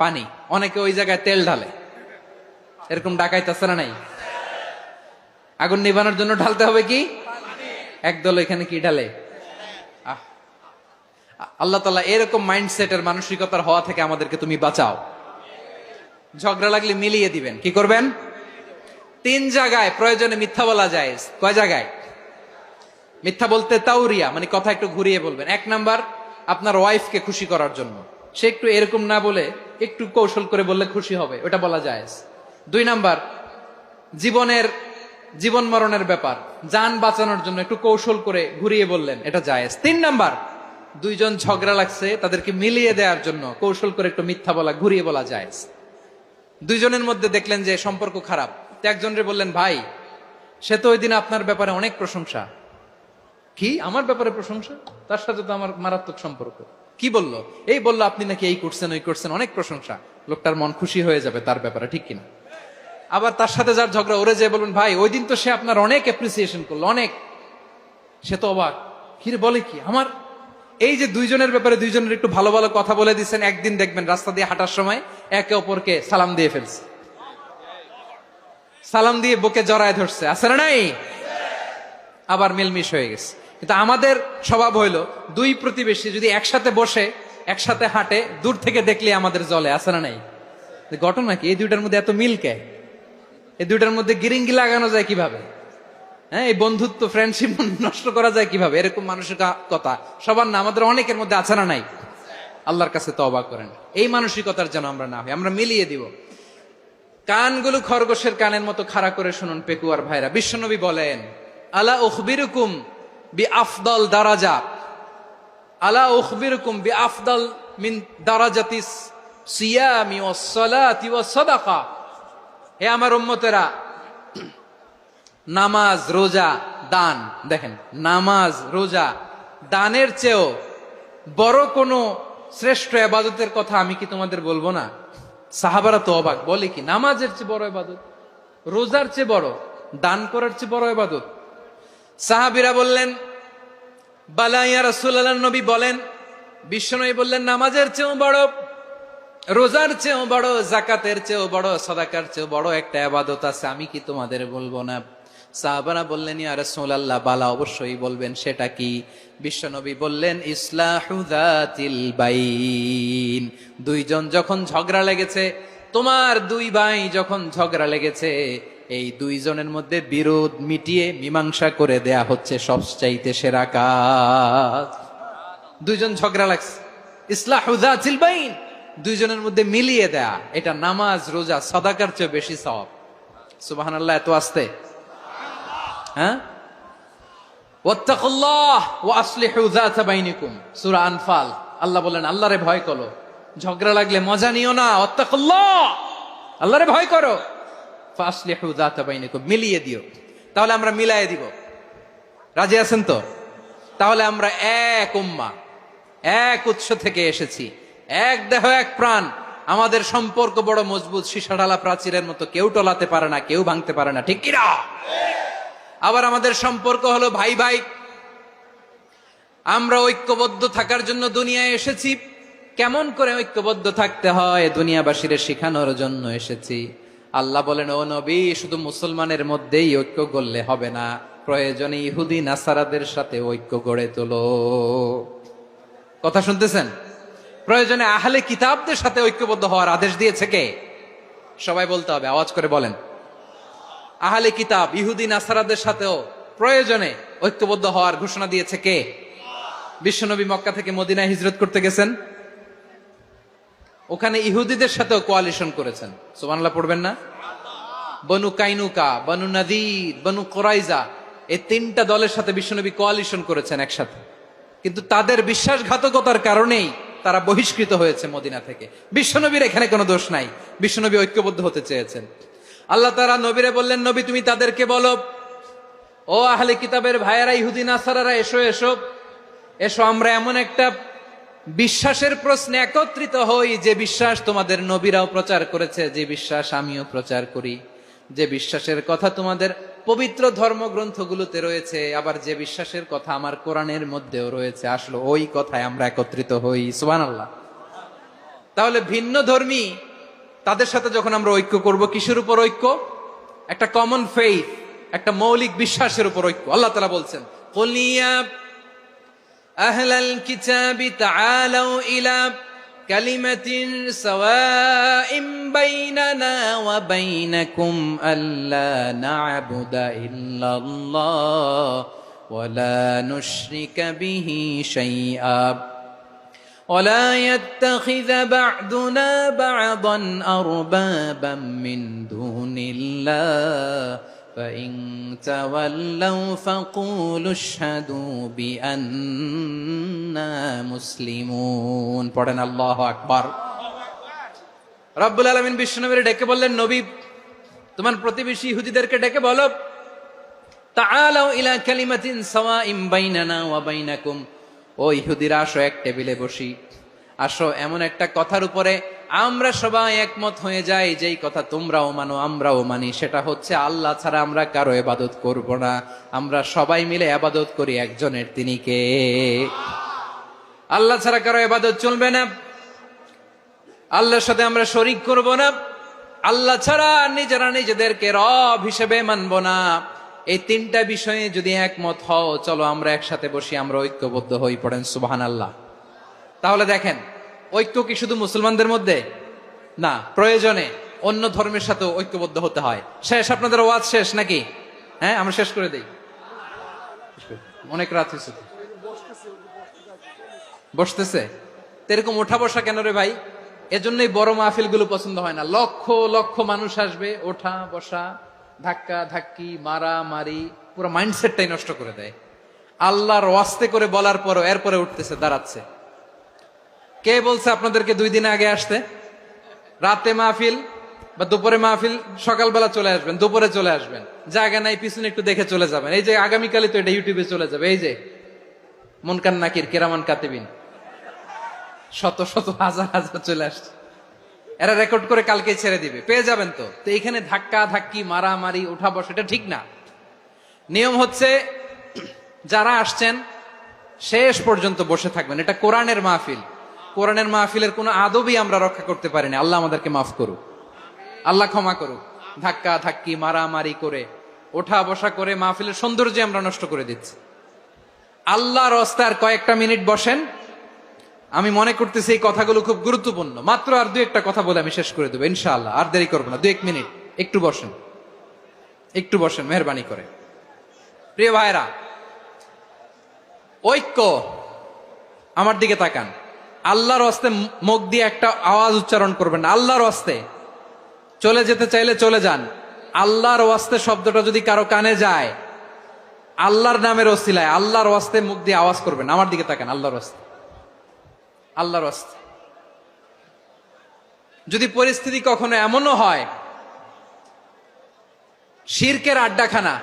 পানি। অনেকে ওই জায়গায় তেল ঢালে, এরকম ডাকাইতে আছে না নাই? আগুন নিভানোর জন্য ঢালতে হবে কি? একদল এখানে কি ঢালে? আল্লাহ তাআলা এরকম মাইন্ডসেটের, মানসিকতার হওয়া থেকে আমাদেরকে তুমি বাঁচাও। ঝগড়া লাগলে মিলিয়ে দিবেন। কি করবেন? তিন জায়গায় প্রয়োজনে মিথ্যা বলা যায়। কয় জায়গায় মিথ্যা বলতে? তাওরিয়া, মানে কথা একটু ঘুরিয়ে বলবেন। এক নাম্বার, আপনার ওয়াইফকে খুশি করার জন্য, সে একটু এরকম না বলে একটু কৌশল করে বললে খুশি হবে, ওটা বলা যায়। দুই নাম্বার, জীবন মরণের ব্যাপার, জান বাঁচানোর জন্য একটু কৌশল করে ঘুরিয়ে বললেন, এটা জায়েজ। তিন নাম্বার, দুইজন ঝগড়া লাগছে, তাদেরকে মিলিয়ে দেওয়ার জন্য কৌশল করে একটু মিথ্যা বলা, ঘুরিয়ে বলা জায়েজ। দুইজনের মধ্যে দেখলেন যে সম্পর্ক খারাপ, তো একজনরে বললেন, ভাই সে তো ওই দিন আপনার ব্যাপারে অনেক প্রশংসা। কি? আমার ব্যাপারে প্রশংসা? তার সাথে তো আমার মারাত্মক সম্পর্ক। কি বললো? এই বললো আপনি নাকি এই করছেন ওই করছেন, অনেক প্রশংসা। লোকটার মন খুশি হয়ে যাবে তার ব্যাপারে, ঠিক কিনা? আবার তার সাথে যার ঝগড়া, ওরে যে বলবেন ভাই ওই দিন তো সে আপনার অনেক অ্যাপ্রিসিয়েশন করলো, অনেক। সে তো অবাক, কিরে বলে কি আমার? এই যে দুইজনের ব্যাপারে দুইজনের একটু ভালো ভালো কথা বলে দিচ্ছেন, একদিন দেখবেন রাস্তা দিয়ে হাঁটার সময় একে অপরকে সালাম দিয়ে ফেলছে, সালাম দিয়ে বুকে জড়ায় ধরছে, আছে না নাই? আবার মিলমিশ হয়ে গেছে। কিন্তু আমাদের স্বভাব হইলো দুই প্রতিবেশী যদি একসাথে বসে একসাথে হাঁটে, দূর থেকে দেখলে আমাদের জলে, আছে না নাই? ঘটনা কি? এই দুইটার মধ্যে এত মিল কে? এই দুইটার মধ্যে গিরিঙ্গি লাগানো যায় কিভাবে? হ্যাঁ, এই বন্ধুত্ব ফ্রেন্ডশিপ নষ্ট করা যায় কিভাবে? এরকম মানুষের কথা সবার না, আমাদের অনেকের মধ্যে আছে না নাই? আল্লাহর কাছে তওবা করেন এই মানসিকতার যেন আমরা না হই, আমরা মিলিয়ে দিব। কানগুলো খরগোশের কানের মতো খাড়া করে শুনুন পেকুয়ার ভাইরা। বিশ্বনবী বলেন, আলা উখবিরুকুম বি আফদল দারাজা, আলা উখবিরুকুম বি আফদল মিন দারাজাতিস সিয়ামি ওয়াস সালাতি ওয়াস সাদাকা। হে আমার উম্মতেরা, নামাজ, রোজা, দান, দেখেন নামাজ, রোজা, দানের চেয়েও বড় কোনো শ্রেষ্ঠ ইবাদতের কথা আমি কি তোমাদের বলবো না? সাহাবারা তো অবাক, বলে কি নামাজের চেয়ে বড় ইবাদত, রোজার চেয়ে বড়, দান করার চেয়ে বড় ইবাদত? সাহাবীরা বললেন, বালা ইয়া রাসূলুল্লাহ, নবী বলেন। বিশ্বনবী বললেন, নামাজের চেয়েও বড়, রোজার চেয়েও বড়, যাকাতের চেয়েও বড়, সাদাকার চেয়েও বড় একটা ইবাদত আছে, আমি কি তোমাদের বলবো না? সাহাবারা বললেন, ইয়া রাসূলুল্লাহ, বালা, অবশ্যই বলবেন, সেটা কি? বিশ্বনবী বললেন, ইসলাহু যাতিল বাইন। দুইজন যখন ঝগড়া লেগেছে, তোমার দুই ভাই যখন ঝগড়া লেগেছে, এই দুইজনের মধ্যে বিরোধ মিটিয়ে মীমাংসা করে দেয়া হচ্ছে সবচাইতে সেরা কাজ। দুইজন ঝগড়া লাগছে, ইসলাহু যাতিল বাইন, দুইজনের মধ্যে মিলিয়ে দেয়া, এটা নামাজ, রোজা, সাদাকার চেয়ে বেশি সওয়াব। সুবহানাল্লাহ, এত আসতে, হ্যাঁ? ওয়াত্তাকুল্লাহ ওয়া আসলিহু যাতা বাইনিকুম, সূরা আনফাল। আল্লাহ বলেন, আল্লাহরে ভয় করো, ঝগড়া লাগলে মজা নিও না, ওয়াত্তাকুল্লাহ, আল্লাহরে ভয় করো, ফাসলিহু যাতা বাইনিকুম, মিলিয়ে দিও। তাহলে আমরা মিলায়ে দিব, রাজি আছেন তো? তাহলে আমরা এক উম্মাহ, এক উৎস থেকে এসেছি, এক দেহ এক প্রাণ, আমাদের সম্পর্ক বড় মজবুত, সীসা ঢালা প্রাচীরের মতো, কেউ টলাতে পারে না, কেউ ভাঙতে পারে না, ঠিক কিনা? আবার আমাদের সম্পর্ক হলো ভাই ভাই, আমরা ঐক্যবদ্ধ থাকার জন্য দুনিয়ায় এসেছি। কেমন করে ঐক্যবদ্ধ থাকতে হয় দুনিয়াবাসীর শেখানোর জন্য এসেছি। আল্লাহ বলেন, ও নবী, শুধু মুসলমানের মধ্যেই ঐক্য গড়লে হবে না, প্রয়োজনে ইহুদি নাসারাদের সাথে ঐক্য গড়ে তোলো। কথা শুনতেছেন? প্রয়োজনে আহলে কিতাবদের সাথে ঐক্যবদ্ধ হওয়ার আদেশ দিয়েছে কে? সবাই বলতে হবে, আওয়াজ করে বলেন। আহলে কিতাব ইহুদি নাসারাদের সাথেও প্রয়োজনে ঐক্যবদ্ধ হওয়ার ঘোষণা দিয়েছে কে? বিশ্বনবী মক্কা থেকে মদিনায় হিজরত করতে গেছেন, ওখানে ইহুদিদের সাথেও কোয়ালিশন করেছেন। সুবহানাল্লাহ পড়বেন না? বনু কাইনুকা, বনু নাদির, বনু কুরাইজা, এই তিনটা দলের সাথে বিশ্বনবী কোয়ালিশন করেছেন একসাথে। কিন্তু তাদের বিশ্বাসঘাতকতার কারণেই তারা বহিষ্কৃত হয়েছে মদিনা থেকে। বিশ্বনবীর এখানে কোনো দোষ নাই, বিশ্বনবী ঐক্যবদ্ধ হতে চেয়েছেন। আল্লাহ তাআলা নবীরে বললেন, নবী তুমি তাদেরকে বলো, ও আহলে কিতাবের ভাইয়েরা, ইহুদি নাসারারা, এসো এসো এসো, আমরা এমন একটা বিশ্বাসের প্রশ্নে একত্রিত হই, যে বিশ্বাস তোমাদের নবীরাও প্রচার করেছে, যে বিশ্বাস আমিও প্রচার করি, যে বিশ্বাসের কথা তোমাদের পবিত্র ধর্মগ্রন্থগুলোতে রয়েছে, আবার যে বিশ্বাসের কথা আমার কোরআনের মধ্যেও রয়েছে, আসলে ওই কথায় আমরা একত্রিত হই। সুবহানাল্লাহ। তাহলে ভিন্ন ধর্মী তাদের সাথে যখন আমরা ঐক্য করব, কিসের উপর ঐক্য? একটা কমন ফেইথ, একটা মৌলিক বিশ্বাসের উপর ঐক্য। আল্লাহ তাআলা বলছেন, কুল ইয়া আহলাল কিতাবি তাআলাউ ইলা কালিমাতিন সাওয়াইন বাইনানা ওয়া বাইনাকুম আল্লা না'বুদা ইল্লাল্লাহ ওয়া লা নুশরিকা বিহি শাইআ ولا يتخذ بعضنا بعضا أربابا من دون الله فإن تولوا فقولوا اشهدوا بأننا مسلمون। পড়েন আল্লাহু আকবার। রব্বুল আলামিন বিশ্বনবীর ডেকে বললেন, নবী তোমার প্রতিবেশী ইহুদিদেরকে ডেকে বলো, তাআলাউ ইলা কালিমাতিন সাওয়াইন বাইনানা ওয়া বাইনাকুম, ও ইহুদিরা, আসো এক টেবিলে বসি, আসো এমন একটা কথার উপরে আমরা সবাই একমত হয়ে যাই, যেই কথা তোমরাও মানো আমরাও মানি, সেটা হচ্ছে আল্লাহ ছাড়া আমরা কারো ইবাদত করব না, আমরা সবাই মিলে ইবাদত করি একজনের, তিনি কে? আল্লাহ ছাড়া কারো ইবাদত চলবে না, আল্লাহর সাথে আমরা শরীক করব না, আল্লাহ ছাড়া নিজেরা নিজেদেরকে রব হিসেবে মানব না। এই তিনটা বিষয়ে যদি একমত হও, চলো আমরা একসাথে বসি, আমরা ঐক্যবদ্ধ হই, পড়েন সুবহানাল্লাহ। তাহলে দেখেন, ঐক্য কি শুধু মুসলমানদের মধ্যে না, প্রয়োজনে অন্য ধর্মের সাথে ঐক্যবদ্ধ হতে হয়। শেষ, আপনাদের ওয়াজ শেষ নাকি? হ্যাঁ, আমরা শেষ করে দেই, অনেক রাত হয়েছে। বসতেছে এরকম ওঠা বসা কেন রে ভাই? এজন্যই বড় মাহফিল গুলো পছন্দ হয় না। লক্ষ লক্ষ মানুষ আসবে, ওঠা বসা, ধাক্কা ধাক্কি, মারা মারি, পুরো মাইন্ডসেটটাই নষ্ট করে দেয়। আল্লাহর ওয়াস্তে করে বলার পরও এরপরে উঠতেছে, দাঁড়াচ্ছে। কে বলছে আপনাদেরকে 2 দিন আগে আসতে? রাতে মাহফিল বা দুপুরে মাহফিল, সকালবেলা চলে আসবেন, দুপুরে চলে আসবেন, জায়গা নাই পিছনে একটু দেখে চলে যাবেন। এই যে আগামীকালই তো এটা ইউটিউবে চলে যাবে, এই যে মুনকার নাকির কিরামান কাতিবিন, শত শত হাজার হাজার চলে আসছে, এরা রেকর্ড করে কালকে ছেড়ে দিবে, পেয়ে যাবেন। তো এখানে ধাক্কা ধাক্কি, মারামারি, উঠা বসা, এটা ঠিক না। নিয়ম হচ্ছে যারা আসছেন শেষ পর্যন্ত বসে থাকবেন। এটা কোরআনের মাহফিল, কোরআনের মাহফিলের কোনো আদবই আমরা রক্ষা করতে পারিনি। আল্লাহ আমাদেরকে মাফ করুক, আল্লাহ ক্ষমা করুক। ধাক্কা ধাক্কি, মারামারি করে, ওঠা বসা করে মাহফিলের সৌন্দর্য আমরা নষ্ট করে দিচ্ছি। আল্লাহর রাস্তায় কয়েকটা মিনিট বসেন। আমি মনে করতেছি এই কথাগুলো খুব গুরুত্বপূর্ণ। মাত্র আর 2-1টা কথা বলে আমি শেষ করে দেবো ইনশাআল্লাহ, আর দেরি করবো না। 2-1 মিনিট একটু বসেন, একটু বসেন মেহরবানি করে। প্রিয় ভাইরা, ঐক্য, আমার দিকে তাকান। আল্লাহর রাস্তে মুখ দিয়ে একটা আওয়াজ উচ্চারণ করবেন না। আল্লাহর রাস্তে চলে যেতে চাইলে চলে যান। আল্লাহর ওয়াস্তে শব্দটা যদি কারো কানে যায়, আল্লাহর নামের ওসিলায় আল্লাহর ওয়াস্তে মুখ দিয়ে আওয়াজ করবেন। আমার দিকে তাকান, আল্লাহর ওয়াস্তে, আল্লাহর ওয়াস্তে। যদি পরিস্থিতি কখনো এমনও হয় শিরকের আড্ডাখানা,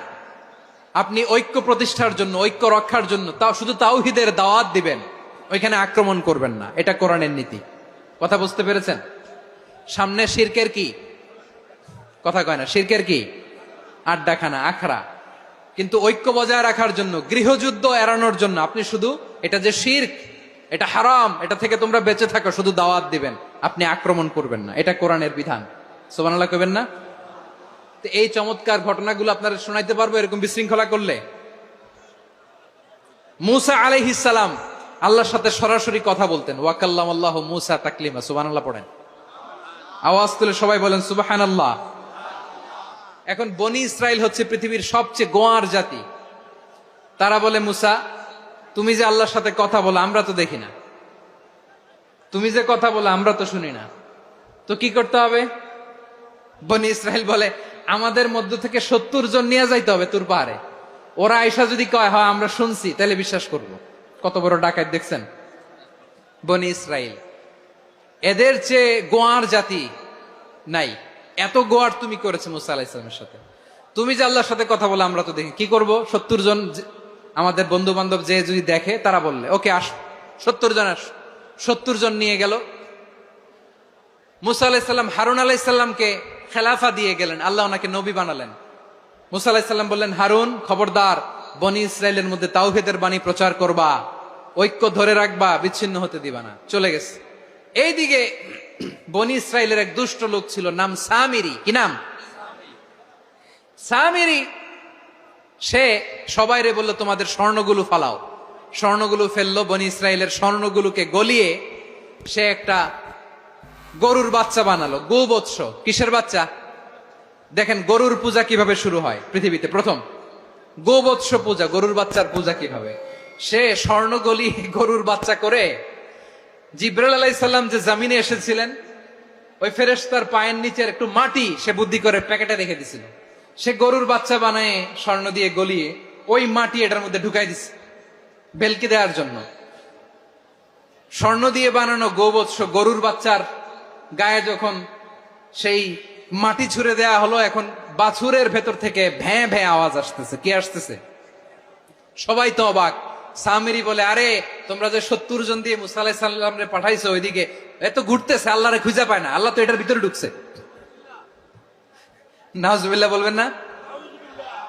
আপনি ঐক্য প্রতিষ্ঠার জন্য, ঐক্য রক্ষার জন্য তাও শুধু তাওহীদের দাওয়াত দিবেন, ওইখানে আক্রমণ করবেন না। এটা কোরআনের নীতি। কথা বুঝতে পেরেছেন? সামনে শিরকের কি কথা কয় না, শিরকের কি আড্ডাখানা, আখড়া। কিন্তু ঐক্য বজায় রাখার জন্য, গৃহযুদ্ধ এড়ানোর জন্য আপনি শুধু এটা যে শিরক, এটা হারাম, এটা থেকে তোমরা বেঁচে থাকো, শুধু দাওয়াত দিবেন, আপনি আক্রমণ করবেন না। এটা কোরআনের বিধান। সুবহানাল্লাহ কইবেন না? তো এই চমৎকার ঘটনাগুলো আপনারা শোনাইতে পারবো এরকম বিশৃঙ্খলা করলে। মূসা আলাইহিস সালাম আল্লাহর সাথে সরাসরি কথা বলতেন। ওয়াকাল্লামাল্লাহু মূসা তাকলিমা। সুবহানাল্লাহ পড়েন, আওয়াজ তুলে সবাই বলেন সুবহানাল্লাহ। এখন বনি ইসরাইল হচ্ছে পৃথিবীর সবচেয়ে গোয়ার জাতি। তারা বলে, মূসা তুমি যে আল্লাহর সাথে কথা বলো আমরা তো দেখি না, তুমি যে কথা বলো আমরা তো শুনি না, তো কি করতে হবে? বনি ইসরাইল বলে, আমাদের মধ্য থেকে 70 জন নিয়ে যাইতে হবে তোর পাহাড়ে। ওরা আয়েশা যদি কয় হয় আমরা শুনছি, তাহলে বিশ্বাস করব। কত বড় ডাকাত দেখছেন বনি ইসরাইল। এদের চেয়ে গোয়ার জাতি নাই। এত গোয়ার তুমি করেছে মুসা আলাইহিস সালামের সাথে। তুমি যে আল্লাহর সাথে কথা বলে আমরা তো দেখি, কি করব? 70 জন আমাদের বন্ধু বান্ধব যে যদি দেখে, তারা বললে ওকে আস, 70 জন আস। 70 জন নিয়ে গেল। মুসা আলাইহিস সালাম হারুন আলাইহিস সালামকে খেলাফা দিয়ে গেলেন, আল্লাহ ওনাকে নবী বানালেন। মুসা আলাইহিস সালাম বললেন, হারুন খবরদার, বনি ইসরাইলের মধ্যে তাওহীদের বাণী প্রচার করবা, ঐক্য ধরে রাখবা, বিচ্ছিন্ন হতে দিবা না। চলে গেছে। এইদিকে বনি ইসরাইলের এক দুষ্ট লোক ছিল, নাম সামিরি। কি নাম? সামিরি। সে সবাইরে বললো তোমাদের স্বর্ণগুলো ফালাও। স্বর্ণগুলো ফেললো। বনি ইসরাইলের স্বর্ণগুলোকে গলিয়ে সে একটা গরুর বাচ্চা বানালো। গোবৎস। কিসের বাচ্চা? দেখেন গরুর পূজা কিভাবে শুরু হয় পৃথিবীতে প্রথম। গোবৎস পূজা, গরুর বাচ্চার পূজা কিভাবে। সে স্বর্ণ গলি গরুর বাচ্চা করে, জিব্রাইল আলাইহিস সালাম যে জমিনে এসেছিলেন, ওই ফেরেশতার পায়ের নিচের একটু মাটি সে বুদ্ধি করে প্যাকেটে রেখে দিছিল। সে গরুর বাচ্চা বানায় স্বর্ণ দিয়ে গলিয়ে ওই মাটি এটার মধ্যে ঢুকাই দিছে বেলকি দেওয়ার জন্য। স্বর্ণ দিয়ে বানানো গোবৎস গরুর বাচ্চার গায়ে যখন সেই মাটি ছুঁড়ে দেয়া হলো, এখন বাছুরের ভেতর থেকে ভ্যাঁ ভ্যাঁ আওয়াজ আসতেছে। কি আসতেছে? সবাই তো অবাক। সামিরি বলে, আরে তোমরা যে 70 জন দিয়ে মুসা আলাইহিস সালামরে পাঠাইছো ওইদিকে, এত ঘুরতেছে, আল্লাহরে খুঁজে পায় না, আল্লাহ তো এটার ভিতরে ঢুকছে। নাউজুবিল্লাহ বলবেন না?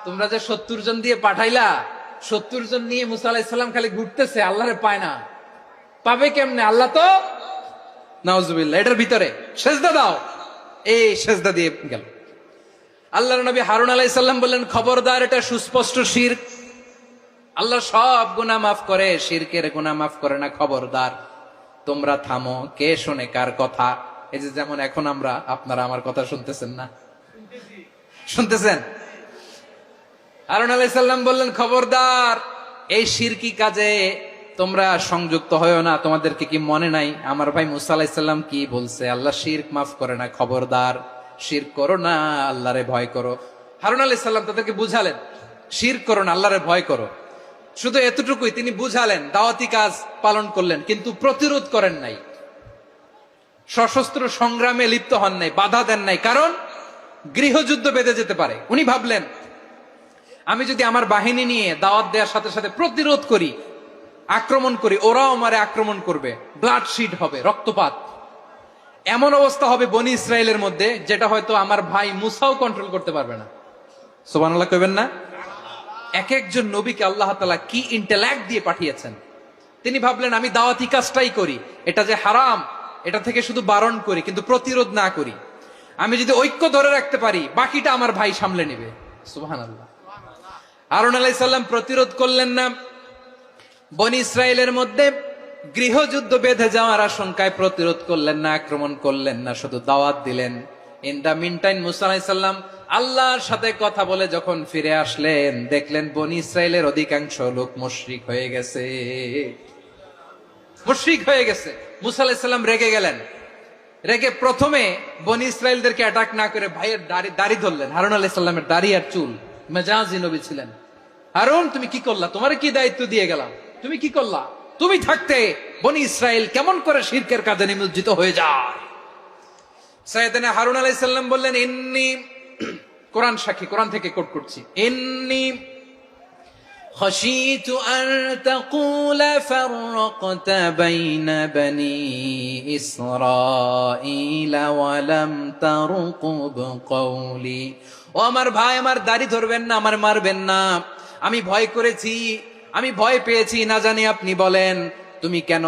তোমরা যে 70 জন দিয়ে পাঠাইলা, 70 জন নিয়ে মুসা আলাইহিস সালাম খালি ঘুরতেছে, আল্লাহরে পায় না। পাবে কেমনে? আল্লাহ তো, নাউজুবিল্লাহ, এটার ভিতরে সেজদা দাও। এই সেজদা দিয়ে গেল। আল্লাহর নবী হারুন আলাইহিস সালাম বললেন, খবরদার, এটা সুস্পষ্ট শিরক। আল্লাহ সব গুনাহ মাফ করে, শিরকের গুনাহ মাফ করে না, খবরদার তোমরা থামো। কে শোনে কার কথা? এই যে যেমন এখন আমরা, আপনারা আমার কথা শুনতেছেন না? শুনতেছেন? হারুন আলাইহিস সালাম বললেন, খবরদার, এই শিরকি কাজে তোমরা সংযুক্ত হয়ো না। তোমাদেরকে কি মনে নাই আমার ভাই মুসা আলাইহিস সালাম কি বলছে? আল্লাহ শিরক মাফ করে না, খবরদার শিরক করো না, আল্লাহরে ভয় করো। হারুন আলাইহিস সালাম তাদেরকে বুঝালেন, শিরক করো না, আল্লাহরে ভয় করো। শুধু এতটুকুই তিনি বুঝালেন, দাওয়াতি কাজ পালন করলেন, কিন্তু প্রতিরোধ করেন নাই, সশস্ত্র সংগ্রামে লিপ্ত হন নাই, বাধা দেন নাই, কারণ গৃহযুদ্ধ বেঁধে যেতে পারে। উনি ভাবলেন, আমি যদি আমার বাহিনী নিয়ে দাওয়াত দেওয়ার সাথে সাথে প্রতিরোধ করি, আক্রমণ করি, ওরাও আমারে আক্রমণ করবে, ব্লাডশিড হবে, রক্তপাত, এমন অবস্থা হবে বনি ইসরায়েলের মধ্যে, যেটা হয়তো আমার ভাই মুসাও কন্ট্রোল করতে পারবে না। সুবহানাল্লাহ কইবেন না? এক একজন নবীকে আল্লাহ তাআলা কি ইন্টেলেক্ট দিয়ে পাঠিয়েছেন। তিনি ভাবলেন, আমি দাওয়াতি কাজটাই করি, এটা যে হারাম এটা থেকে শুধু বারণ করি, কিন্তু প্রতিরোধ না করি। আমি যদি ঐক্য ধরে রাখতে পারি, বাকিটা আমার ভাই সামলে নেবে। সুবহানাল্লাহ। হারুন আলাইহিস সালাম প্রতিরোধ করলেন না, বনি ইসরায়েলের মধ্যে গৃহযুদ্ধ বেঁধে যাওয়ার আশঙ্কায় প্রতিরোধ করলেন না, আক্রমণ করলেন না, শুধু দাওয়াত দিলেন। ইন দা মিন টাইম মুসা আলাইহিস সালাম আল্লাহর সাথে কথা বলে যখন ফিরে আসলেন, দেখলেন বনি ইসরায়েলের অধিকাংশ লোক মুশরিক হয়ে গেছে, মুশরিক হয়ে গেছে। মুসা আলাইহিস সালাম রেগে গেলেন। রেগে প্রথমে বনি ইসরায়েলদেরকে অ্যাটাক না করে ভাইয়ের দাড়ি ধরলেন। হারুন আলাইহিস সালামের দাড়ি আর চুল, মেজাজি নবী ছিলেন। হারুন, তুমি কি করলা? তোমার কি দায়িত্ব দিয়ে গেলাম, তুমি কি করলা? তুমি থাকতে বনি ইসরায়েল কেমন করে শিরকের কাজে নিমজ্জিত হয়ে যায়? সাইয়েদনা হারুন আলাইহিস সালাম বললেন, ইন্নী, কোরআন সাক্ষী, কোরআন থেকে কোট করছি, ইন্নী খাশীতু আন তাকুলা ফাররাকতা বাইনা বনি ইসরাঈল ওয়া লাম তারকুব কওলি। ও আমার ভাই, আমার দাড়ি ধরবেন না, আমার মারবেন না। আমি ভয় করেছি, আমি ভয় পেয়েছি, না জানি আপনি বলেন তুমি কেন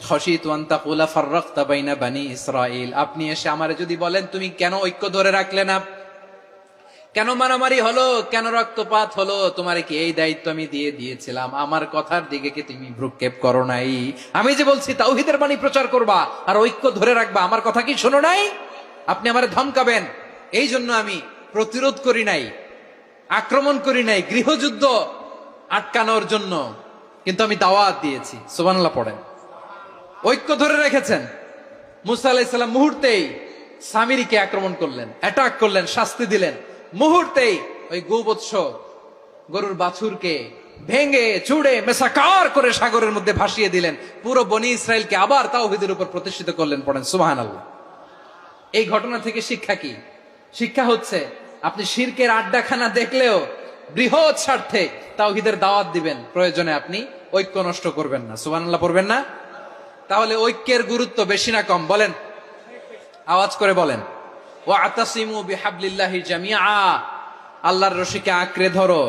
খাশীতু আন তাকুলা ফাররাকতা বাইনা বনি ইসরাঈল, আপনি এসে আমারে যদি বলেন তুমি কেন ঐক্য ধরে রাখলে না, কেন মারামারি হলো, কেন রক্তপাত হলো, তোমারে কি এই দায়িত্ব আমি দিয়ে দিয়েছিলাম? আমার কথার দিকে কি তুমি ভ্রুক্ষেপ করো নাই? আমি যে বলছি তাওহীদের বাণী প্রচার করবা আর ঐক্য ধরে রাখবা, আমার কথা কি শোনো নাই? আপনি আমারে ধমকাবেন, এই জন্য আমি প্রতিরোধ করি নাই, আক্রমণ করি নাই, গৃহযুদ্ধ আটকানোর জন্য, কিন্তু আমি দাওয়াত দিয়েছি। সুবহানাল্লাহ পড়েন। ঐক্য ধরে রেখেছেন। মুসা আলাইহিস সালাম মুহূর্তেই সামিরীকে আক্রমণ করলেন, অ্যাটাক করলেন, শাস্তি দিলেন। মুহূর্তেই ওই গোবৎস গরুর বাছুরকে ভেঙে চুড়ে মেসাকার করে সাগরের মধ্যে ভাসিয়ে দিলেন। পুরো বনি ইসরায়েলকে আবার তাওহীদের উপর প্রতিষ্ঠিত করলেন। পড়েন সুবহানাল্লাহ। এই ঘটনা থেকে শিক্ষা কি? শিক্ষা হচ্ছে, আপনি শিরকের আড্ডাখানা দেখলেও বৃহৎ স্বার্থে তাওহীদের দাওয়াত দিবেন, প্রয়োজনে আপনি ঐক্য নষ্ট করবেন না। সুবহানাল্লাহ পড়বেন না? তাহলে ঐক্যের গুরুত্ব বেশি না কম? বলেন, আওয়াজ করে বলেন। ওয়াতাসিমু বিহাবলিল্লাহি জামিআ, আল্লাহর রশিকে আঁকড়ে ধরো।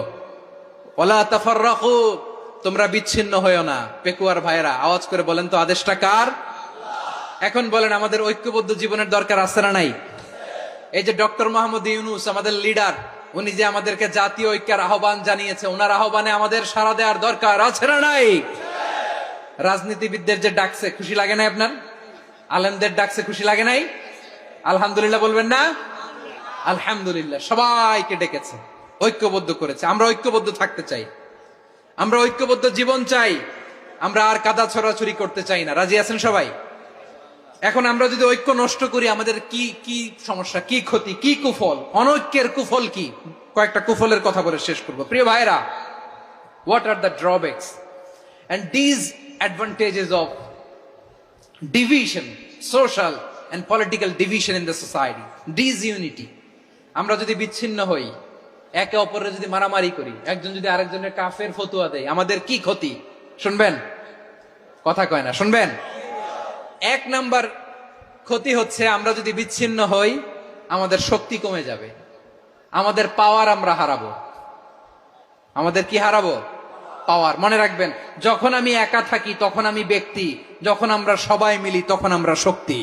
ওয়ালা তাফাররাকু, তোমরা বিচ্ছিন্ন হয়ো না। পেকুয়ার ভাইরা আওয়াজ করে বলেন তো, আদেশটা কার? এখন বলেন, আমাদের ঐক্যবদ্ধ জীবনের দরকার আছে না নাই? এই যে ডক্টর মোহাম্মদ ইউনূস আমাদের লিডার, উনি যে আমাদেরকে জাতীয় ঐক্যের আহ্বান জানিয়েছে, ওনার আহ্বানে আমাদের সাড়া দেওয়ার দরকার আছে না নাই? রাজনীতিবিদদের যে ডাকছে, খুশি লাগে নাই আপনার? আলেমদের ডাকছে, খুশি লাগে নাই? আলহামদুলিল্লাহ বলবেন না? আলহামদুলিল্লাহ। সবাইকে ডেকেছে, ঐক্যবদ্ধ করেছে। আমরা ঐক্যবদ্ধ থাকতে চাই, আমরা ঐক্যবদ্ধ জীবন চাই, আমরা আর কাদা ছড়াছড়ি করতে চাই না। রাজি আছেন সবাই? এখন আমরা যদি ঐক্য নষ্ট করি, আমাদের কি কি সমস্যা, কি ক্ষতি, কি কুফল? অনৈক্যের কুফল কি? কয়েকটা কুফলের কথা বলে শেষ করবো। প্রিয় ভাইরা, what are the drawbacks and disadvantages of division, social and political division in the society? Disunity. আমরা যদি বিচ্ছিন্ন হই, একে অপরের যদি মারামারি করি, একজন যদি আরেকজনের কাফের ফতোয়া দেয়, আমাদের কি ক্ষতি? শুনবেন, কথা কয় না, শুনবেন। এক নাম্বার ক্ষতি হচ্ছে আমরা যদি বিচ্ছিন্ন হই আমাদের শক্তি কমে যাবে, আমাদের পাওয়ার আমরা হারাবো। আমাদের কি হারাবো? পাওয়ার। মনে রাখবেন, যখন আমি একা থাকি তখন আমি ব্যক্তি, যখন আমরা সবাই মিলি তখন আমরা শক্তি।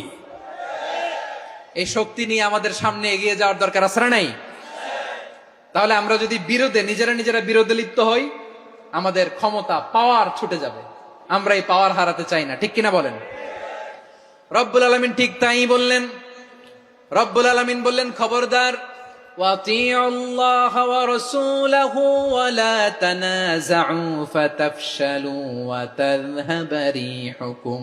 এই শক্তি নিয়ে আমাদের সামনে এগিয়ে যাওয়ার দরকার আছে না নাই? তাহলে আমরা যদি নিজেরা বিরোধে লিপ্ত হই আমাদের ক্ষমতা, পাওয়ার ছুটে যাবে। আমরা এই পাওয়ার হারাতে চাই না, ঠিক কিনা বলেন? রব্বুল আলামিন ঠিক তাই বললেন। রব্বুল আলামিন বললেন, খবরদার, وَأَطِيعُوا اللَّهَ وَرَسُولَهُ وَلَا تَنَازَعُوا فَتَفْشَلُوا وَتَذْهَبَ رِيحُكُمْ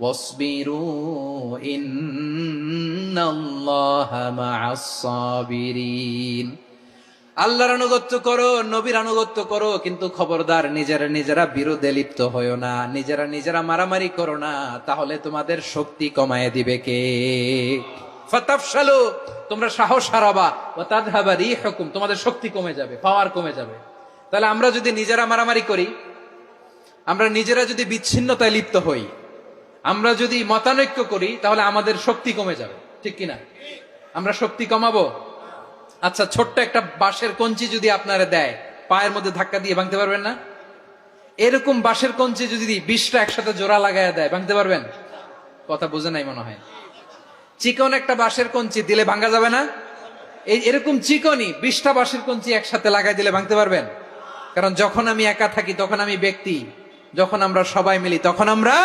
وَاصْبِرُوا إِنَّ اللَّهَ مَعَ الصَّابِرِينَ। আল্লাহর আনুগত্য করো, নবীর আনুগত্য করো, কিন্তু খবরদার নিজেরা বিরোধে লিপ্ত হয়ো না, নিজেরা মারামারি করো না, তাহলে তোমাদের শক্তি কমায় দিবে কে? ফাতাফশালু, তোমরা সাহস হারাবা, ওয়া তাযহাবা রিহুকুম, তোমাদের শক্তি কমে যাবে, পাওয়ার কমে যাবে। তাহলে আমরা যদি নিজেরা মারামারি করি, আমরা নিজেরা যদি বিচ্ছিন্নতায় লিপ্ত হই, আমরা যদি মতানৈক্য করি, তাহলে আমাদের শক্তি কমে যাবে, ঠিক কিনা? আমরা শক্তি কমাবো। আচ্ছা, ছোট্ট একটা বাঁশের কঞ্চি যদি আপনারা দেয়, পায়ের মধ্যে ধাক্কা দিয়ে ভাঙতে পারবেন না? এরকম বাঁশের কঞ্চি যদি 20টা একসাথে জোড়া লাগায় দেয়, ভাঙতে পারবেন? কথা বুঝে নাই মনে হয়। চিকন একটা বাঁশের কঞ্চি দিলে ভাঙা যাবে না? এরকম চিকনই 20টা বাঁশের কঞ্চি একসাথে লাগাই দিলে ভাঙতে পারবেন? কারণ যখন আমি একা থাকি তখন আমি ব্যক্তি, যখন আমরা সবাই মিলি তখন আমরা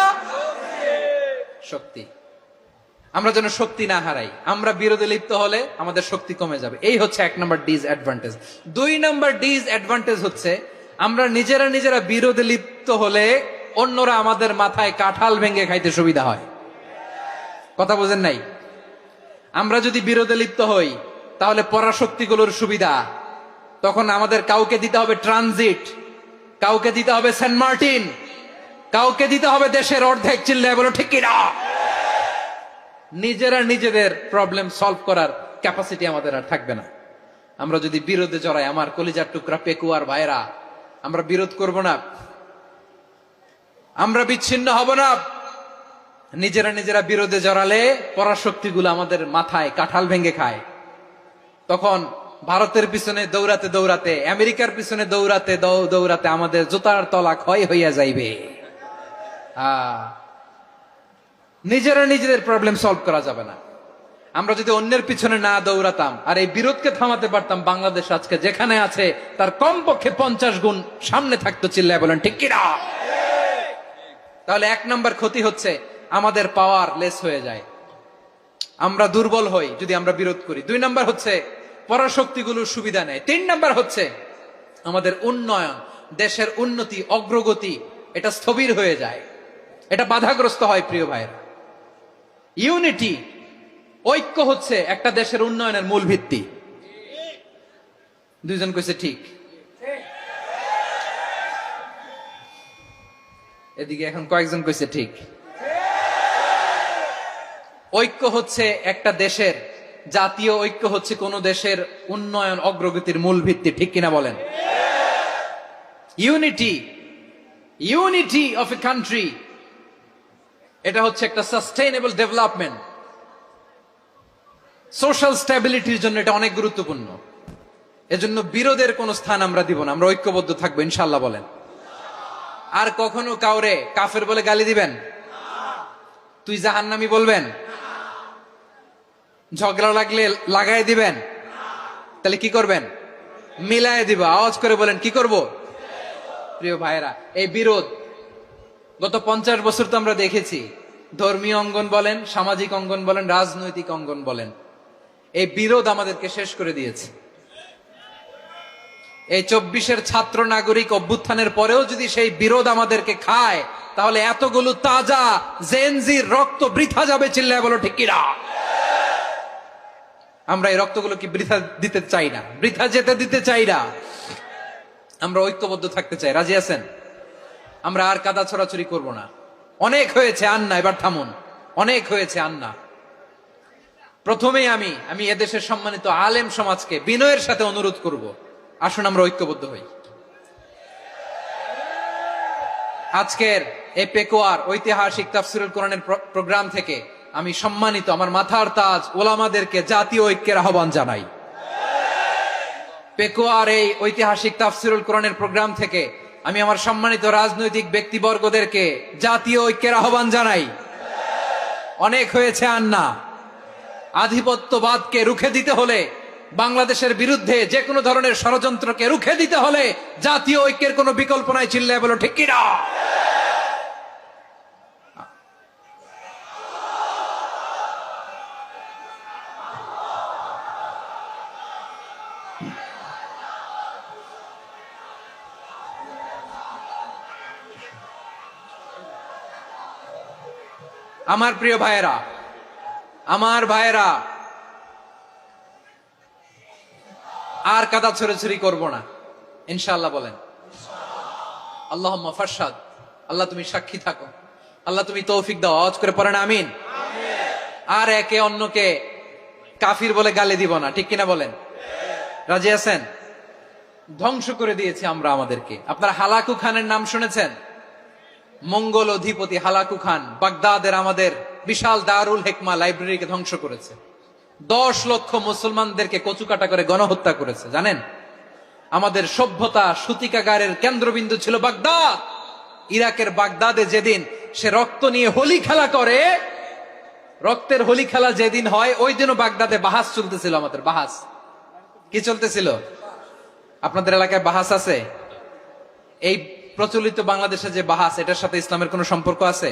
শক্তি। আমরা যেন শক্তি না হারাই। আমরা বিরোধে লিপ্ত হলে আমাদের শক্তি কমে যাবে। এই হচ্ছে 1 নম্বর ডিসঅ্যাডভান্টেজ। 2 নম্বর ডিসঅ্যাডভান্টেজ হচ্ছে আমরা নিজেরা বিরোধে লিপ্ত হলে অন্যরা আমাদের মাথায় কাঁঠাল ভেঙে খাইতে সুবিধা হয়। কথা বোঝেন নাই? আমরা যদি বিরোধে লিপ্ত হই তাহলে পরাশক্তিগুলোর সুবিধা, তখন আমাদের কাউকে দিতে হবে ট্রানজিট, কাউকে দিতে হবে সেন্ট মার্টিন, কাউকে দিতে হবে দেশের অর্ধেক। চিল্লায় বলো ঠিক কিনা? নিজেদের প্রবলেম সলভ করার ক্যাপাসিটি আমাদের আর থাকবে না। আমরা যদি বিরোধে জড়াই, আমার কলিজার টুকরা পেকুয়ার ভাইরা, আমরা বিরোধ করব না, আমরা বিচ্ছিন্ন হব না। নিজেরা বিরোধে জড়ালে পরাশক্তিগুলো আমাদের মাথায় কাঁঠাল ভেঙে খায়। তখন ভারতের পিছনে দৌড়াতে, আমেরিকার পিছনে দৌড়াতে আমাদের জুতার তলা ক্ষয় হইয়া যাইবে। নিজেদের প্রবলেম সলভ করা যাবে না। আমরা যদি অন্যের পিছনে না দৌড়াতাম আর এই বিরোধকে থামাতে পারতাম, বাংলাদেশ আজকে যেখানে আছে তার কমপক্ষে 50 গুণ সামনে থাকতো। চিল্লায় বলেন ঠিক কিনা? তাহলে 1 নম্বর ক্ষতি হচ্ছে আমাদের পাওয়ার লেস হয়ে যায়, আমরা দুর্বল হই যদি আমরা বিরোধ করি। 2 নম্বর হচ্ছে পরাশক্তিগুলোর সুবিধা নেয়। 3 নম্বর হচ্ছে আমাদের উন্নয়ন, দেশের উন্নতি, অগ্রগতি, এটা স্থবির হয়ে যায়, এটা বাধাগ্রস্ত হয়। প্রিয় ভাইরা, ইউনিটি, ঐক্য হচ্ছে একটা দেশের উন্নয়নের মূল ভিত্তি। 2 জন কইছে ঠিক। এদিকে এখন কয়েকজন কইছে ঠিক। ঐক্য হচ্ছে একটা দেশের, জাতীয় ঐক্য হচ্ছে কোন দেশের উন্নয়ন, অগ্রগতির মূল ভিত্তি, ঠিক কিনা বলেন? ইউনিটি অফ এ কান্ট্রি, এটা হচ্ছে একটা সাস্টেইনেবল ডেভেলপমেন্ট, সোশ্যাল স্ট্যাবিলিটির জন্য এটা অনেক গুরুত্বপূর্ণ। এজন্য বিরোধের কোন স্থান আমরা দিব না, আমরা ঐক্যবদ্ধ থাকবো ইনশাআল্লাহ বলেন। আর কখনো কাউরে কাফের বলে গালি দিবেন? তুই জাহান্নামী বলবেন? ঝগড়া লাগলে লাগাই দিবেন? তাহলে কি করবেন? মিলায় দিবা। আওয়াজ করে বলেন কি করব? প্রিয় ভাইরা, এই বিরোধ গত 50 বছর তো আমরা দেখেছি। ধর্মীয় অঙ্গন বলেন, সামাজিক অঙ্গন বলেন, রাজনৈতিক অঙ্গন বলেন, এই বিরোধ আমাদেরকে শেষ করে দিয়েছে। এই 24-এর ছাত্র নাগরিক অভ্যুত্থানের পরেও যদি সেই বিরোধ আমাদেরকে খায়, তাহলে এতগুলো তাজা জেনজির রক্ত বৃথা যাবে। চিল্লায় বলো ঠিক কিনা? আমরা এই রক্তগুলো কি বৃথা দিতে চাই না, বৃথা যেতে দিতে চাই না। আমরা ঐক্যবদ্ধ থাকতে চাই। রাজি আছেন? আমরা আর কাদা ছড়াছড়ি করব না। অনেক হয়েছে আন্না, এবার থামুন। অনেক হয়েছে আন্না। প্রথমেই আমি এদেশের সম্মানিত আলেম সমাজকে বিনয়ের সাথে অনুরোধ করব, আসুন আমরা ঐক্যবদ্ধ হই। আজকের এই পেকুয়ার ঐতিহাসিক তাফসিরুল কোরআনের প্রোগ্রাম থেকে আমি সম্মানিত আমার মাথার তাজ ওলামাদেরকে জাতীয় ঐক্যের আহ্বান জানাই। পেকুয়ার এই ঐতিহাসিক তাফসিরুল কোরআনের প্রোগ্রাম থেকে আমি আমার সম্মানিত রাজনৈতিক ব্যক্তিবর্গদেরকে জাতীয় ঐক্যের আহ্বান জানাই। অনেক হয়েছে আর না। আধিপত্যবাদকে রুখে দিতে হলে, বাংলাদেশের বিরুদ্ধে যে কোনো ধরনের ষড়যন্ত্রকে রুখে দিতে হলে জাতীয় ঐক্যের কোনো বিকল্প নাই। চিল্লায় বলো ঠিক কিনা? আমার প্রিয় ভাইয়েরা, আমার ভাইয়েরা, আর কাদা ছড়াছড়ি করব না, ইনশাআল্লাহ বলেন। আল্লাহুম্মা ফারশাদ। আল্লাহ তুমি সাক্ষী থাকো, আল্লাহ তুমি তৌফিক দাও। আওয়াজ করে পড়েন আমিন। আর একে অন্যকে কাফির বলে গালি দিব না, ঠিক কিনা বলেন? রাজি আছেন? ধ্বংস করে দিয়েছি আমরা আমাদেরকে। আপনারা হালাকু খানের নাম শুনেছেন? মঙ্গল অধিপতি হালাকু খান বাগদাদের আমাদের বিশাল দারুল হিকমা লাইব্রেরিকে ধ্বংস করেছে। 10 লক্ষ মুসলমানদেরকে কচুকাটা করে গণহত্যা করেছে। জানেন, আমাদের সভ্যতা সূতিকাগারের কেন্দ্রবিন্দু ছিল বাগদাদ। ইরাকের বাগদাদে যেদিন সে রক্ত নিয়ে হোলি খেলা করে, রক্তের হোলি খেলা যেদিন হয়, ওই দিনও বাগদাদে বাহাস চলতেছিল। আমাদের বাহাস কি চলতেছিল? আপনাদের এলাকায় বাহাস আছে? এই প্রচলিত বাংলাদেশে যে বাহাস, এটার সাথে ইসলামের কোনো সম্পর্ক আছে?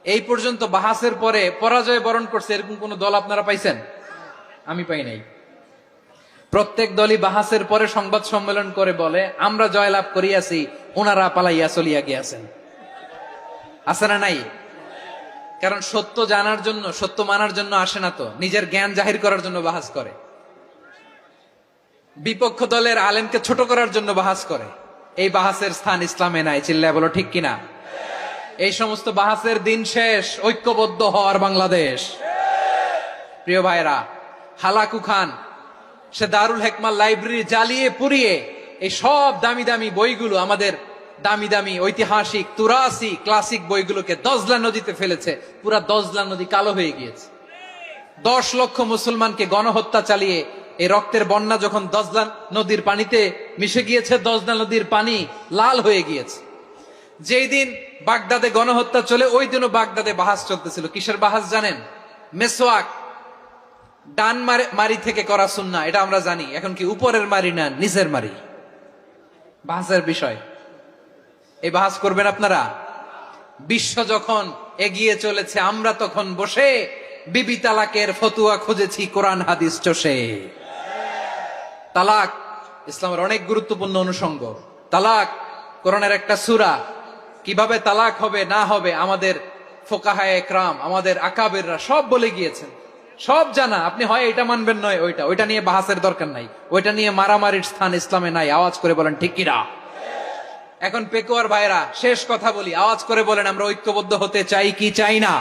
এই পর্যন্ত বাহাসের পরে পরাজয় বরণ করছে এরকম কোন দল আপনারা পাইছেন? আমি পাই নাই। প্রত্যেক দলই বাহাসের পরে সংবাদ সম্মেলন করে বলে আমরা জয়লাভ করিয়াছি, ওনারা পালাইয়া চলিয়া গিয়াছেন। আছে না নাই? কারণ সত্য জানার জন্য, সত্য মানার জন্য আসে না তো, নিজের জ্ঞান জাহির করার জন্য বাহাস করে। বিপক্ষ দলের আলেমকে ছোট করার জন্য বাহাস করে। এই বাহাসের স্থান ইসলামে নাই। চিল্লায় বলো ঠিক কিনা? এই সমস্ত বাহাসের দিন শেষ। ঐক্যবদ্ধ হওয়ার বাংলাদেশ। প্রিয় ভাইরা, হালাকু খান সে দারুল হিকমা লাইব্রেরি জ্বালিয়ে পুড়িয়ে এই সব দামি দামি বইগুলো, আমাদের দামি দামি ঐতিহাসিক তুরাসি ক্লাসিক বইগুলোকে দজলা নদীতে ফেলেছে। পুরা দজলা নদী কালো হয়ে গিয়েছে। 10 লক্ষ মুসলমানকে গণহত্যা চালিয়ে এই রক্তের বন্যা যখন দজলা নদীর পানিতে মিশে গিয়েছে, দজলা নদীর পানি লাল হয়ে গিয়েছে। যেই দিন বাগদাদে গণহত্যা চলে, ওই দিনও বাগদাদে বাহাস চলতেছিল। কিসের বাহাস জানেন? মেসওয়াক, ডান মারি থেকে করা সুন্নাহ, এটা আমরা জানি। এখন কি উপরের মারি না নিচের মারি? বাহাসের বিষয়। এই বাহাস করবেন আপনারা? বিশ্ব যখন এগিয়ে চলেছে, আমরা তখন বসে বিবি তালাকের ফতুয়া খুঁজেছি কোরআন হাদিস চষে। তালাক ইসলামের অনেক গুরুত্বপূর্ণ অনুষঙ্গ। তালাক কোরআনের একটা সূরা। কিভাবে তালাক হবে না হবে আমাদের ফোকাহায়ে একরাম, আমাদের আকাবেররা সব বলে গিয়েছেন, সব জানা। আপনি হয় এটা মানবেন, নয় ওইটা। ওইটা নিয়ে বাহাসের দরকার নাই, ওইটা নিয়ে মারামারির স্থান ইসলামে নাই। আওয়াজ করে বলেন ঠিক কিনা? এখন পেকুয়ার ভাইরা, শেষ কথা বলি, আওয়াজ করে বলেন আমরা ঐক্যবদ্ধ হতে চাই কি চাই না?